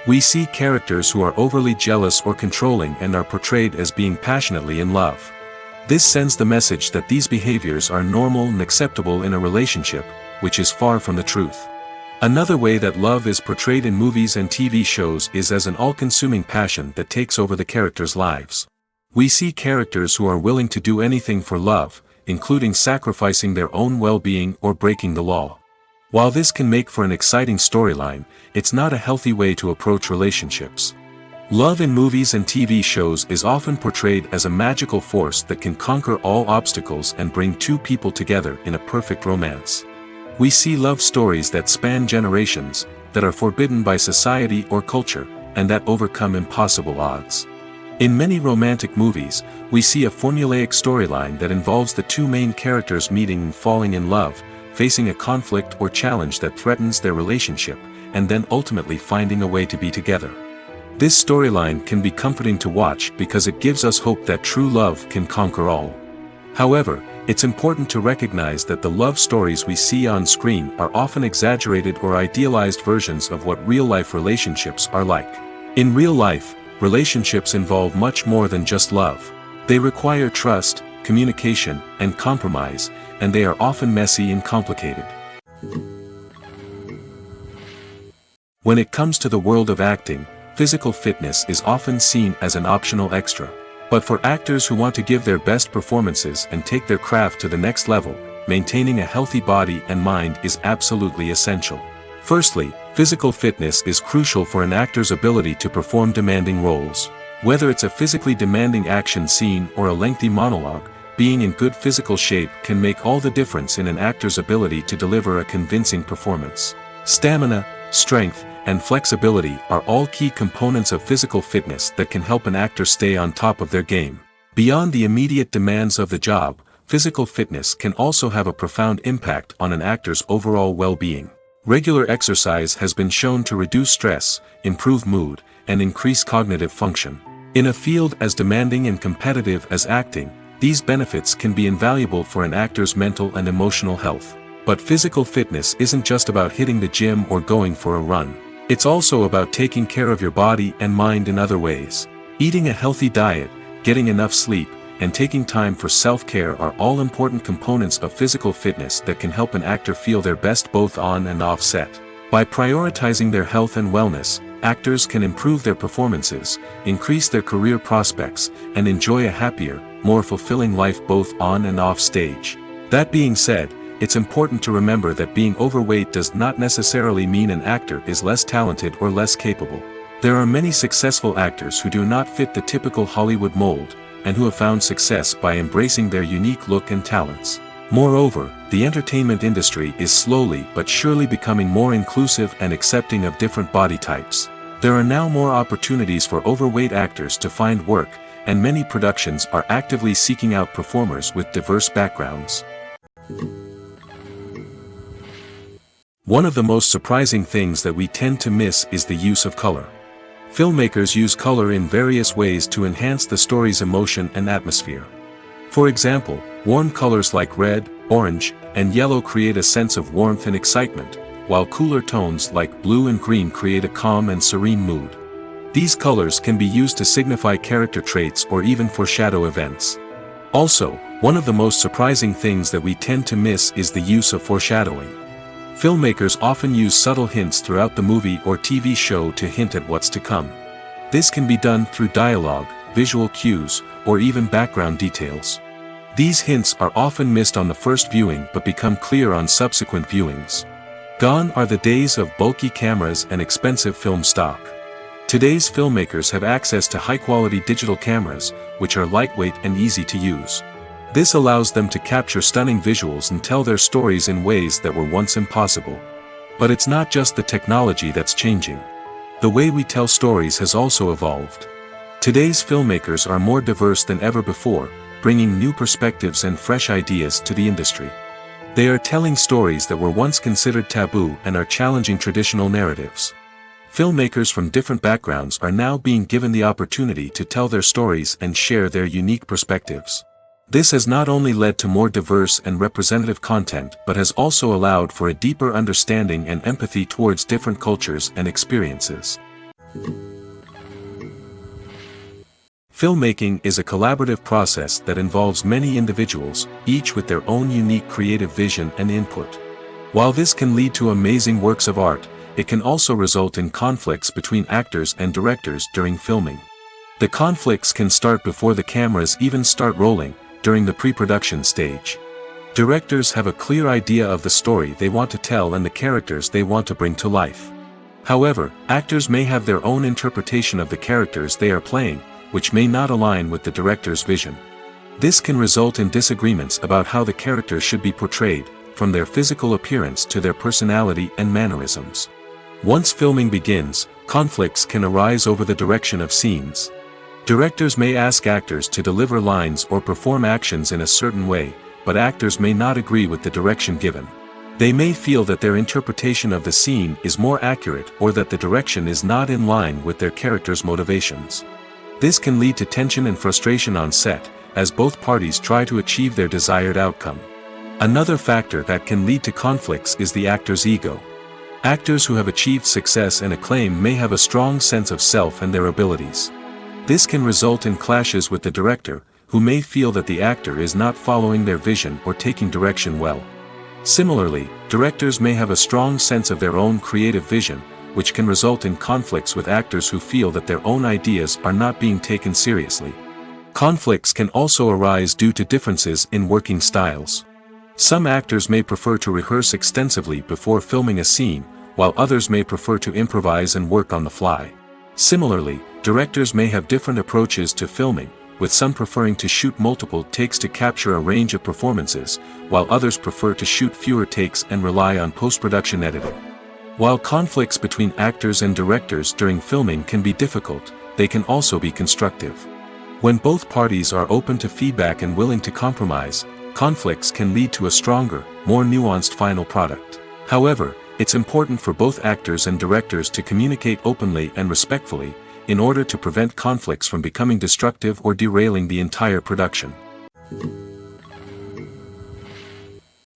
We see characters who are overly jealous or controlling and are portrayed as being passionately in love. This sends the message that these behaviors are normal and acceptable in a relationship, which is far from the truth. Another way that love is portrayed in movies and TV shows is as an all-consuming passion that takes over the characters' lives. We see characters who are willing to do anything for love, including sacrificing their own well-being or breaking the law. While this can make for an exciting storyline, it's not a healthy way to approach relationships. Love in movies and TV shows is often portrayed as a magical force that can conquer all obstacles and bring two people together in a perfect romance. We see love stories that span generations, that are forbidden by society or culture, and that overcome impossible odds. In many romantic movies, we see a formulaic storyline that involves the two main characters meeting and falling in love, facing a conflict or challenge that threatens their relationship, and then ultimately finding a way to be together. This storyline can be comforting to watch because it gives us hope that true love can conquer all. However, it's important to recognize that the love stories we see on screen are often exaggerated or idealized versions of what real-life relationships are like. In real life, relationships involve much more than just love. They require trust, communication, and compromise, and they are often messy and complicated. When it comes to the world of acting, physical fitness is often seen as an optional extra. But for actors who want to give their best performances and take their craft to the next level, maintaining a healthy body and mind is absolutely essential. Firstly, physical fitness is crucial for an actor's ability to perform demanding roles. Whether it's a physically demanding action scene or a lengthy monologue, being in good physical shape can make all the difference in an actor's ability to deliver a convincing performance. Stamina, strength, and flexibility are all key components of physical fitness that can help an actor stay on top of their game. Beyond the immediate demands of the job, physical fitness can also have a profound impact on an actor's overall well-being. Regular exercise has been shown to reduce stress, improve mood, and increase cognitive function. In a field as demanding and competitive as acting, these benefits can be invaluable for an actor's mental and emotional health. But physical fitness isn't just about hitting the gym or going for a run. It's also about taking care of your body and mind in other ways. Eating a healthy diet, getting enough sleep, and taking time for self-care are all important components of physical fitness that can help an actor feel their best both on and off set. By prioritizing their health and wellness, actors can improve their performances, increase their career prospects, and enjoy a happier, more fulfilling life both on and off stage. That being said, it's important to remember that being overweight does not necessarily mean an actor is less talented or less capable. There are many successful actors who do not fit the typical Hollywood mold, and who have found success by embracing their unique look and talents. Moreover, the entertainment industry is slowly but surely becoming more inclusive and accepting of different body types. There are now more opportunities for overweight actors to find work, and many productions are actively seeking out performers with diverse backgrounds. One of the most surprising things that we tend to miss is the use of color. Filmmakers use color in various ways to enhance the story's emotion and atmosphere. For example, warm colors like red, orange, and yellow create a sense of warmth and excitement, while cooler tones like blue and green create a calm and serene mood. These colors can be used to signify character traits or even foreshadow events. Also, one of the most surprising things that we tend to miss is the use of foreshadowing. Filmmakers often use subtle hints throughout the movie or TV show to hint at what's to come. This can be done through dialogue, visual cues, or even background details. These hints are often missed on the first viewing but become clear on subsequent viewings. Gone are the days of bulky cameras and expensive film stock. Today's filmmakers have access to high-quality digital cameras, which are lightweight and easy to use. This allows them to capture stunning visuals and tell their stories in ways that were once impossible. But it's not just the technology that's changing. The way we tell stories has also evolved. Today's filmmakers are more diverse than ever before, bringing new perspectives and fresh ideas to the industry. They are telling stories that were once considered taboo and are challenging traditional narratives. Filmmakers from different backgrounds are now being given the opportunity to tell their stories and share their unique perspectives. This has not only led to more diverse and representative content but has also allowed for a deeper understanding and empathy towards different cultures and experiences. Filmmaking is a collaborative process that involves many individuals, each with their own unique creative vision and input. While this can lead to amazing works of art, it can also result in conflicts between actors and directors during filming. The conflicts can start before the cameras even start rolling, during the pre-production stage. Directors have a clear idea of the story they want to tell and the characters they want to bring to life. However, actors may have their own interpretation of the characters they are playing, which may not align with the director's vision. This can result in disagreements about how the characters should be portrayed, from their physical appearance to their personality and mannerisms. Once filming begins, conflicts can arise over the direction of scenes. Directors may ask actors to deliver lines or perform actions in a certain way, but actors may not agree with the direction given. They may feel that their interpretation of the scene is more accurate or that the direction is not in line with their character's motivations. This can lead to tension and frustration on set, as both parties try to achieve their desired outcome. Another factor that can lead to conflicts is the actor's ego. Actors who have achieved success and acclaim may have a strong sense of self and their abilities. This can result in clashes with the director, who may feel that the actor is not following their vision or taking direction well. Similarly, directors may have a strong sense of their own creative vision, which can result in conflicts with actors who feel that their own ideas are not being taken seriously. Conflicts can also arise due to differences in working styles. Some actors may prefer to rehearse extensively before filming a scene, while others may prefer to improvise and work on the fly. Similarly, directors may have different approaches to filming, with some preferring to shoot multiple takes to capture a range of performances, while others prefer to shoot fewer takes and rely on post-production editing. While conflicts between actors and directors during filming can be difficult, they can also be constructive. When both parties are open to feedback and willing to compromise, conflicts can lead to a stronger, more nuanced final product. However, it's important for both actors and directors to communicate openly and respectfully, in order to prevent conflicts from becoming destructive or derailing the entire production.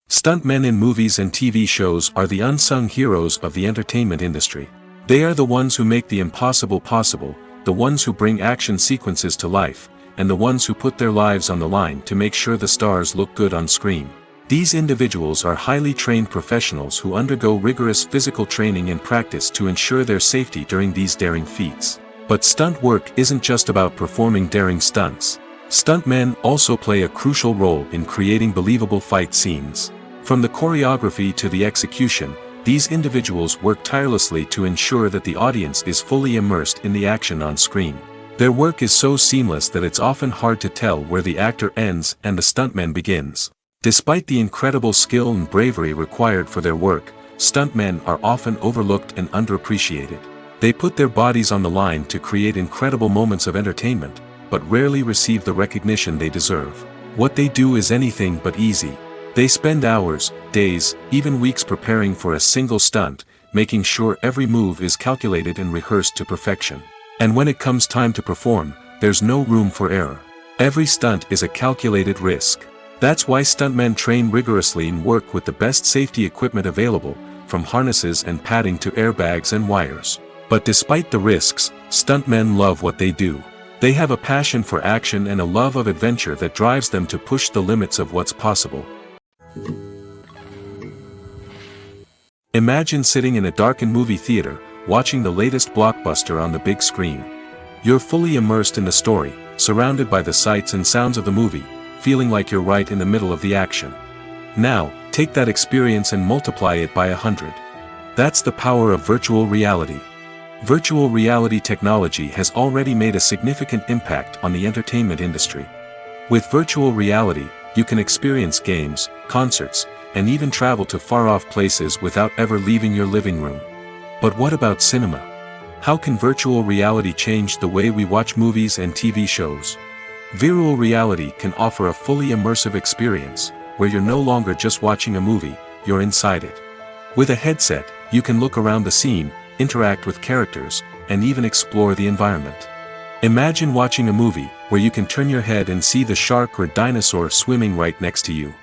Stuntmen in movies and TV shows are the unsung heroes of the entertainment industry. They are the ones who make the impossible possible, the ones who bring action sequences to life, and the ones who put their lives on the line to make sure the stars look good on screen. These individuals are highly trained professionals who undergo rigorous physical training and practice to ensure their safety during these daring feats. But stunt work isn't just about performing daring stunts. Stuntmen also play a crucial role in creating believable fight scenes. From the choreography to the execution, these individuals work tirelessly to ensure that the audience is fully immersed in the action on screen. Their work is so seamless that it's often hard to tell where the actor ends and the stuntman begins. Despite the incredible skill and bravery required for their work, stuntmen are often overlooked and underappreciated. They put their bodies on the line to create incredible moments of entertainment, but rarely receive the recognition they deserve. What they do is anything but easy. They spend hours, days, even weeks preparing for a single stunt, making sure every move is calculated and rehearsed to perfection. And when it comes time to perform, there's no room for error. Every stunt is a calculated risk. That's why stuntmen train rigorously and work with the best safety equipment available, from harnesses and padding to airbags and wires. But despite the risks, stuntmen love what they do. They have a passion for action and a love of adventure that drives them to push the limits of what's possible. Imagine sitting in a darkened movie theater, watching the latest blockbuster on the big screen. You're fully immersed in the story, surrounded by the sights and sounds of the movie, feeling like you're right in the middle of the action. Now, take that experience and multiply it by 100. That's the power of virtual reality. Virtual reality technology has already made a significant impact on the entertainment industry. With virtual reality, you can experience games, concerts, and even travel to far-off places without ever leaving your living room. But what about cinema? How can virtual reality change the way we watch movies and TV shows? Virtual reality can offer a fully immersive experience, where you're no longer just watching a movie, you're inside it. With a headset, you can look around the scene, interact with characters, and even explore the environment. Imagine watching a movie, where you can turn your head and see the shark or dinosaur swimming right next to you.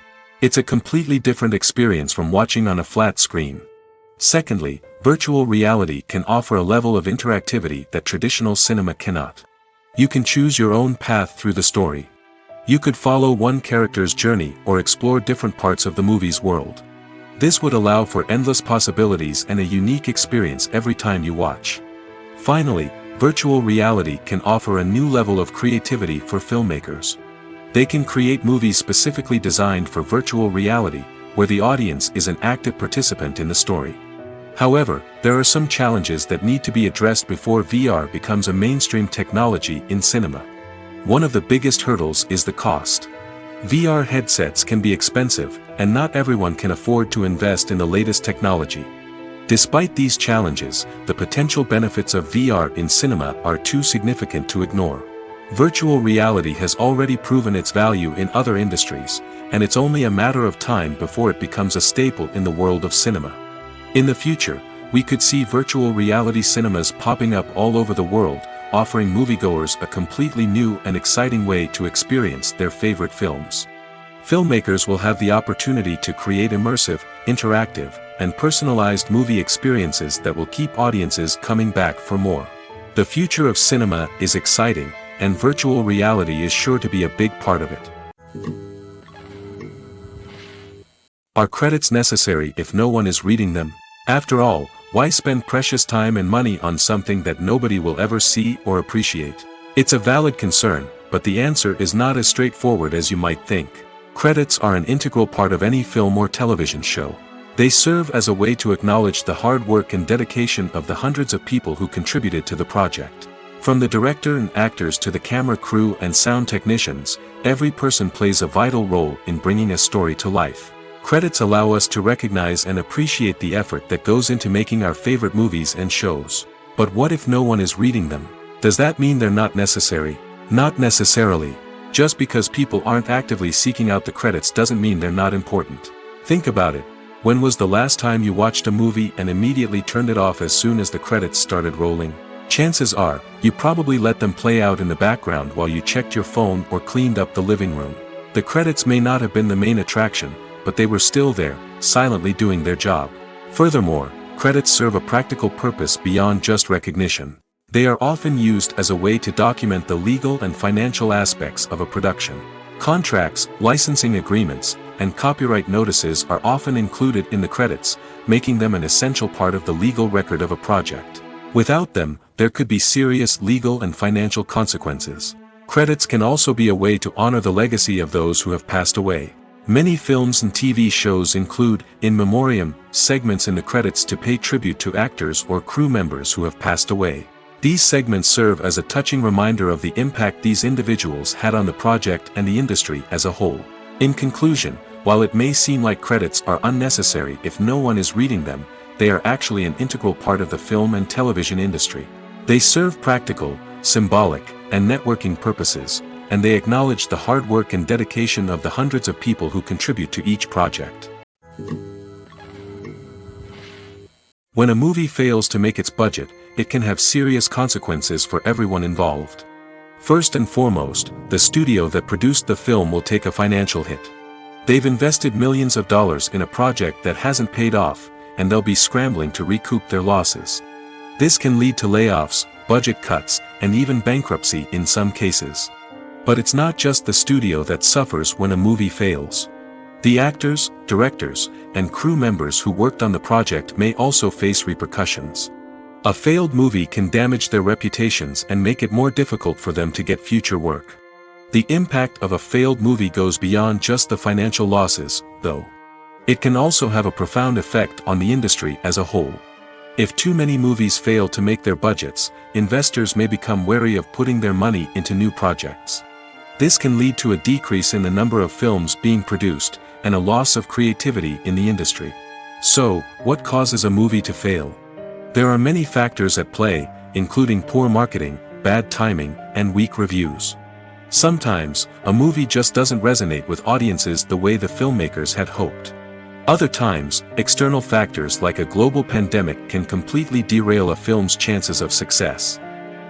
It's a completely different experience from watching on a flat screen. Secondly, virtual reality can offer a level of interactivity that traditional cinema cannot. You can choose your own path through the story. You could follow one character's journey or explore different parts of the movie's world. This would allow for endless possibilities and a unique experience every time you watch. Finally, virtual reality can offer a new level of creativity for filmmakers. They can create movies specifically designed for virtual reality, where the audience is an active participant in the story. However, there are some challenges that need to be addressed before VR becomes a mainstream technology in cinema. One of the biggest hurdles is the cost. VR headsets can be expensive, and not everyone can afford to invest in the latest technology. Despite these challenges, the potential benefits of VR in cinema are too significant to ignore. Virtual reality has already proven its value in other industries, and it's only a matter of time before it becomes a staple in the world of cinema. In the future, we could see virtual reality cinemas popping up all over the world, offering moviegoers a completely new and exciting way to experience their favorite films. Filmmakers will have the opportunity to create immersive, interactive, and personalized movie experiences that will keep audiences coming back for more. The future of cinema is exciting, and virtual reality is sure to be a big part of it. Are credits necessary if no one is reading them? After all, Why spend precious time and money on something that nobody will ever see or appreciate? It's a valid concern, but the answer is not as straightforward as you might think. Credits are an integral part of any film or television show. They serve as a way to acknowledge the hard work and dedication of the hundreds of people who contributed to the project. From the director and actors to the camera crew and sound technicians, every person plays a vital role in bringing a story to life. Credits allow us to recognize and appreciate the effort that goes into making our favorite movies and shows. But what if no one is reading them? Does that mean they're not necessary? Not necessarily. Just because people aren't actively seeking out the credits doesn't mean they're not important. Think about it. When was the last time you watched a movie and immediately turned it off as soon as the credits started rolling? Chances are, you probably let them play out in the background while you checked your phone or cleaned up the living room. The credits may not have been the main attraction, but they were still there, silently doing their job. Furthermore, credits serve a practical purpose beyond just recognition. They are often used as a way to document the legal and financial aspects of a production. Contracts, licensing agreements, and copyright notices are often included in the credits, making them an essential part of the legal record of a project. Without them, there could be serious legal and financial consequences. Credits can also be a way to honor the legacy of those who have passed away. Many films and TV shows include, in memoriam, segments in the credits to pay tribute to actors or crew members who have passed away. These segments serve as a touching reminder of the impact these individuals had on the project and the industry as a whole. In conclusion, while it may seem like credits are unnecessary if no one is reading them, they are actually an integral part of the film and television industry. They serve practical, symbolic, and networking purposes, and they acknowledge the hard work and dedication of the hundreds of people who contribute to each project. When a movie fails to make its budget, it can have serious consequences for everyone involved. First and foremost, the studio that produced the film will take a financial hit. They've invested millions of dollars in a project that hasn't paid off, and they'll be scrambling to recoup their losses. This can lead to layoffs, budget cuts, and even bankruptcy in some cases. But it's not just the studio that suffers when a movie fails. The actors, directors, and crew members who worked on the project may also face repercussions. A failed movie can damage their reputations and make it more difficult for them to get future work. The impact of a failed movie goes beyond just the financial losses, though. It can also have a profound effect on the industry as a whole. If too many movies fail to make their budgets, investors may become wary of putting their money into new projects. This can lead to a decrease in the number of films being produced, and a loss of creativity in the industry. So, what causes a movie to fail? There are many factors at play, including poor marketing, bad timing, and weak reviews. Sometimes, a movie just doesn't resonate with audiences the way the filmmakers had hoped. Other times, external factors like a global pandemic can completely derail a film's chances of success.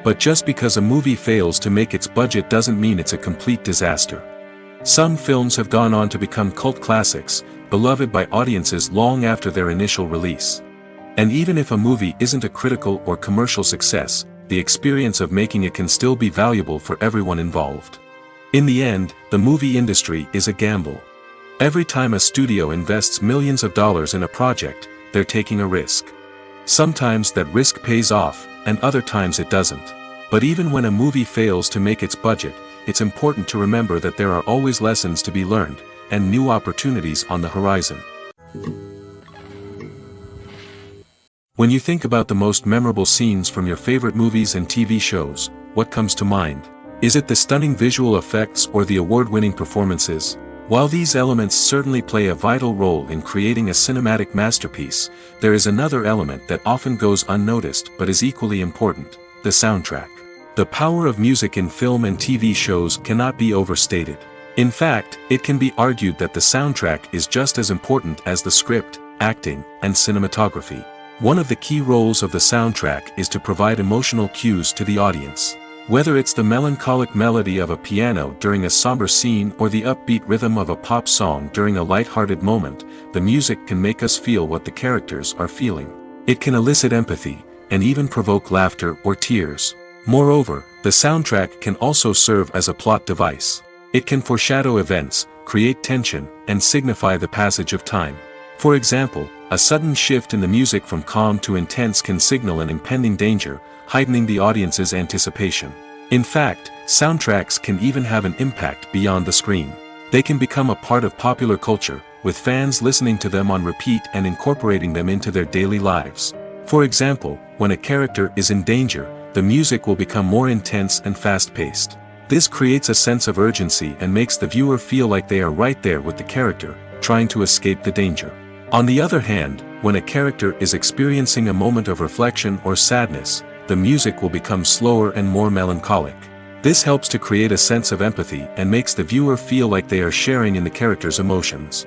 But just because a movie fails to make its budget doesn't mean it's a complete disaster. Some films have gone on to become cult classics, beloved by audiences long after their initial release. And even if a movie isn't a critical or commercial success, the experience of making it can still be valuable for everyone involved. In the end, the movie industry is a gamble. Every time a studio invests millions of dollars in a project, they're taking a risk. Sometimes that risk pays off, and other times it doesn't. But even when a movie fails to make its budget, it's important to remember that there are always lessons to be learned, and new opportunities on the horizon. When you think about the most memorable scenes from your favorite movies and TV shows, what comes to mind? Is it the stunning visual effects or the award-winning performances? While these elements certainly play a vital role in creating a cinematic masterpiece, there is another element that often goes unnoticed but is equally important: the soundtrack. The power of music in film and TV shows cannot be overstated. In fact, it can be argued that the soundtrack is just as important as the script, acting, and cinematography. One of the key roles of the soundtrack is to provide emotional cues to the audience. Whether it's the melancholic melody of a piano during a somber scene or the upbeat rhythm of a pop song during a light-hearted moment, the music can make us feel what the characters are feeling. It can elicit empathy, and even provoke laughter or tears. Moreover, the soundtrack can also serve as a plot device. It can foreshadow events, create tension, and signify the passage of time. For example, a sudden shift in the music from calm to intense can signal an impending danger, heightening the audience's anticipation. In fact, soundtracks can even have an impact beyond the screen. They can become a part of popular culture, with fans listening to them on repeat and incorporating them into their daily lives. For example, when a character is in danger, the music will become more intense and fast-paced. This creates a sense of urgency and makes the viewer feel like they are right there with the character, trying to escape the danger. On the other hand, when a character is experiencing a moment of reflection or sadness, the music will become slower and more melancholic. This helps to create a sense of empathy and makes the viewer feel like they are sharing in the character's emotions.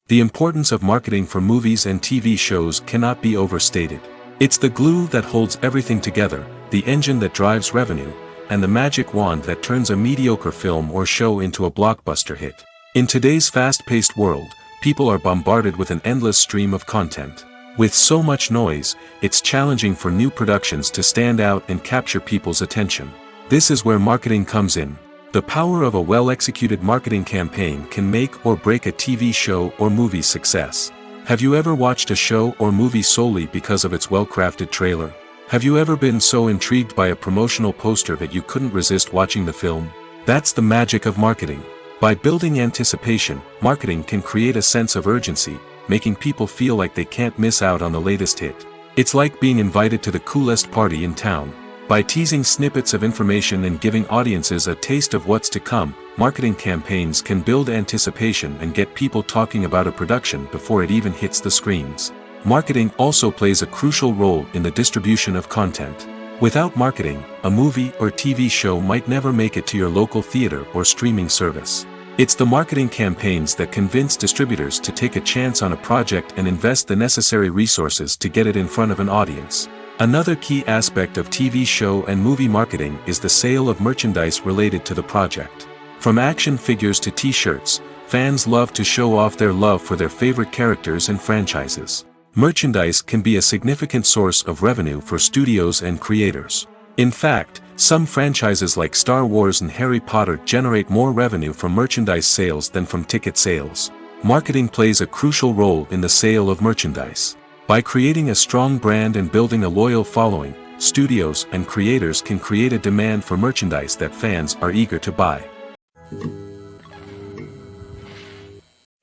The importance of marketing for movies and TV shows cannot be overstated. It's the glue that holds everything together, the engine that drives revenue, and the magic wand that turns a mediocre film or show into a blockbuster hit. In today's fast-paced world, people are bombarded with an endless stream of content. With so much noise, it's challenging for new productions to stand out and capture people's attention. This is where marketing comes in. The power of a well-executed marketing campaign can make or break a TV show or movie's success. Have you ever watched a show or movie solely because of its well-crafted trailer? Have you ever been so intrigued by a promotional poster that you couldn't resist watching the film? That's the magic of marketing. By building anticipation, marketing can create a sense of urgency, making people feel like they can't miss out on the latest hit. It's like being invited to the coolest party in town. By teasing snippets of information and giving audiences a taste of what's to come, marketing campaigns can build anticipation and get people talking about a production before it even hits the screens. Marketing also plays a crucial role in the distribution of content. Without marketing, a movie or TV show might never make it to your local theater or streaming service. It's the marketing campaigns that convince distributors to take a chance on a project and invest the necessary resources to get it in front of an audience. Another key aspect of TV show and movie marketing is the sale of merchandise related to the project. From action figures to t-shirts, fans love to show off their love for their favorite characters and franchises. Merchandise can be a significant source of revenue for studios and creators. In fact, some franchises like Star Wars and Harry Potter generate more revenue from merchandise sales than from ticket sales. Marketing plays a crucial role in the sale of merchandise. By creating a strong brand and building a loyal following, studios and creators can create a demand for merchandise that fans are eager to buy.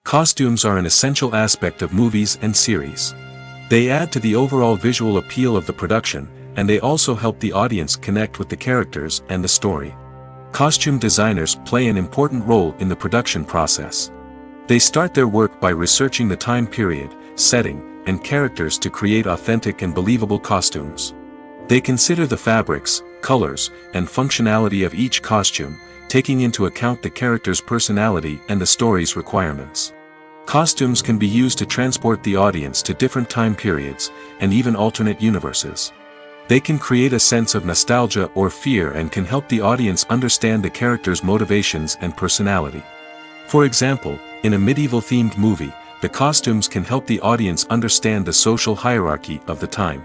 Costumes are an essential aspect of movies and series. They add to the overall visual appeal of the production, and they also help the audience connect with the characters and the story. Costume designers play an important role in the production process. They start their work by researching the time period, setting, and characters to create authentic and believable costumes. They consider the fabrics, colors, and functionality of each costume, taking into account the character's personality and the story's requirements. Costumes can be used to transport the audience to different time periods, and even alternate universes. They can create a sense of nostalgia or fear and can help the audience understand the character's motivations and personality. For example, in a medieval-themed movie, the costumes can help the audience understand the social hierarchy of the time.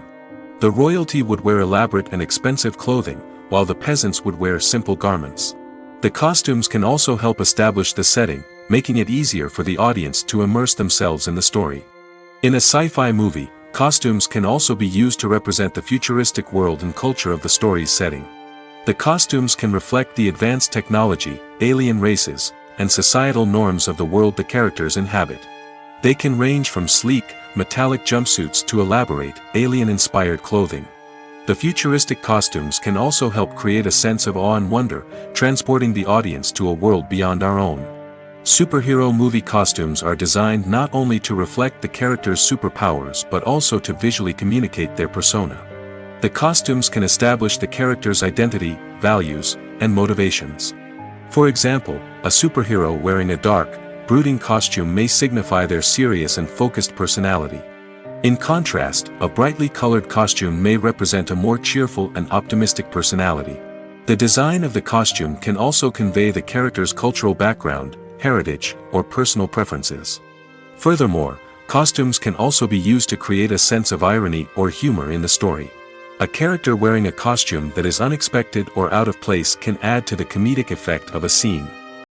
The royalty would wear elaborate and expensive clothing, while the peasants would wear simple garments. The costumes can also help establish the setting, making it easier for the audience to immerse themselves in the story. In a sci-fi movie, costumes can also be used to represent the futuristic world and culture of the story's setting. The costumes can reflect the advanced technology, alien races, and societal norms of the world the characters inhabit. They can range from sleek, metallic jumpsuits to elaborate, alien-inspired clothing. The futuristic costumes can also help create a sense of awe and wonder, transporting the audience to a world beyond our own. Superhero movie costumes are designed not only to reflect the character's superpowers but also to visually communicate their persona. The costumes can establish the character's identity, values, and motivations. For example, a superhero wearing a dark, brooding costume may signify their serious and focused personality. In contrast, a brightly colored costume may represent a more cheerful and optimistic personality. The design of the costume can also convey the character's cultural background, heritage, or personal preferences. Furthermore, costumes can also be used to create a sense of irony or humor in the story. A character wearing a costume that is unexpected or out of place can add to the comedic effect of a scene.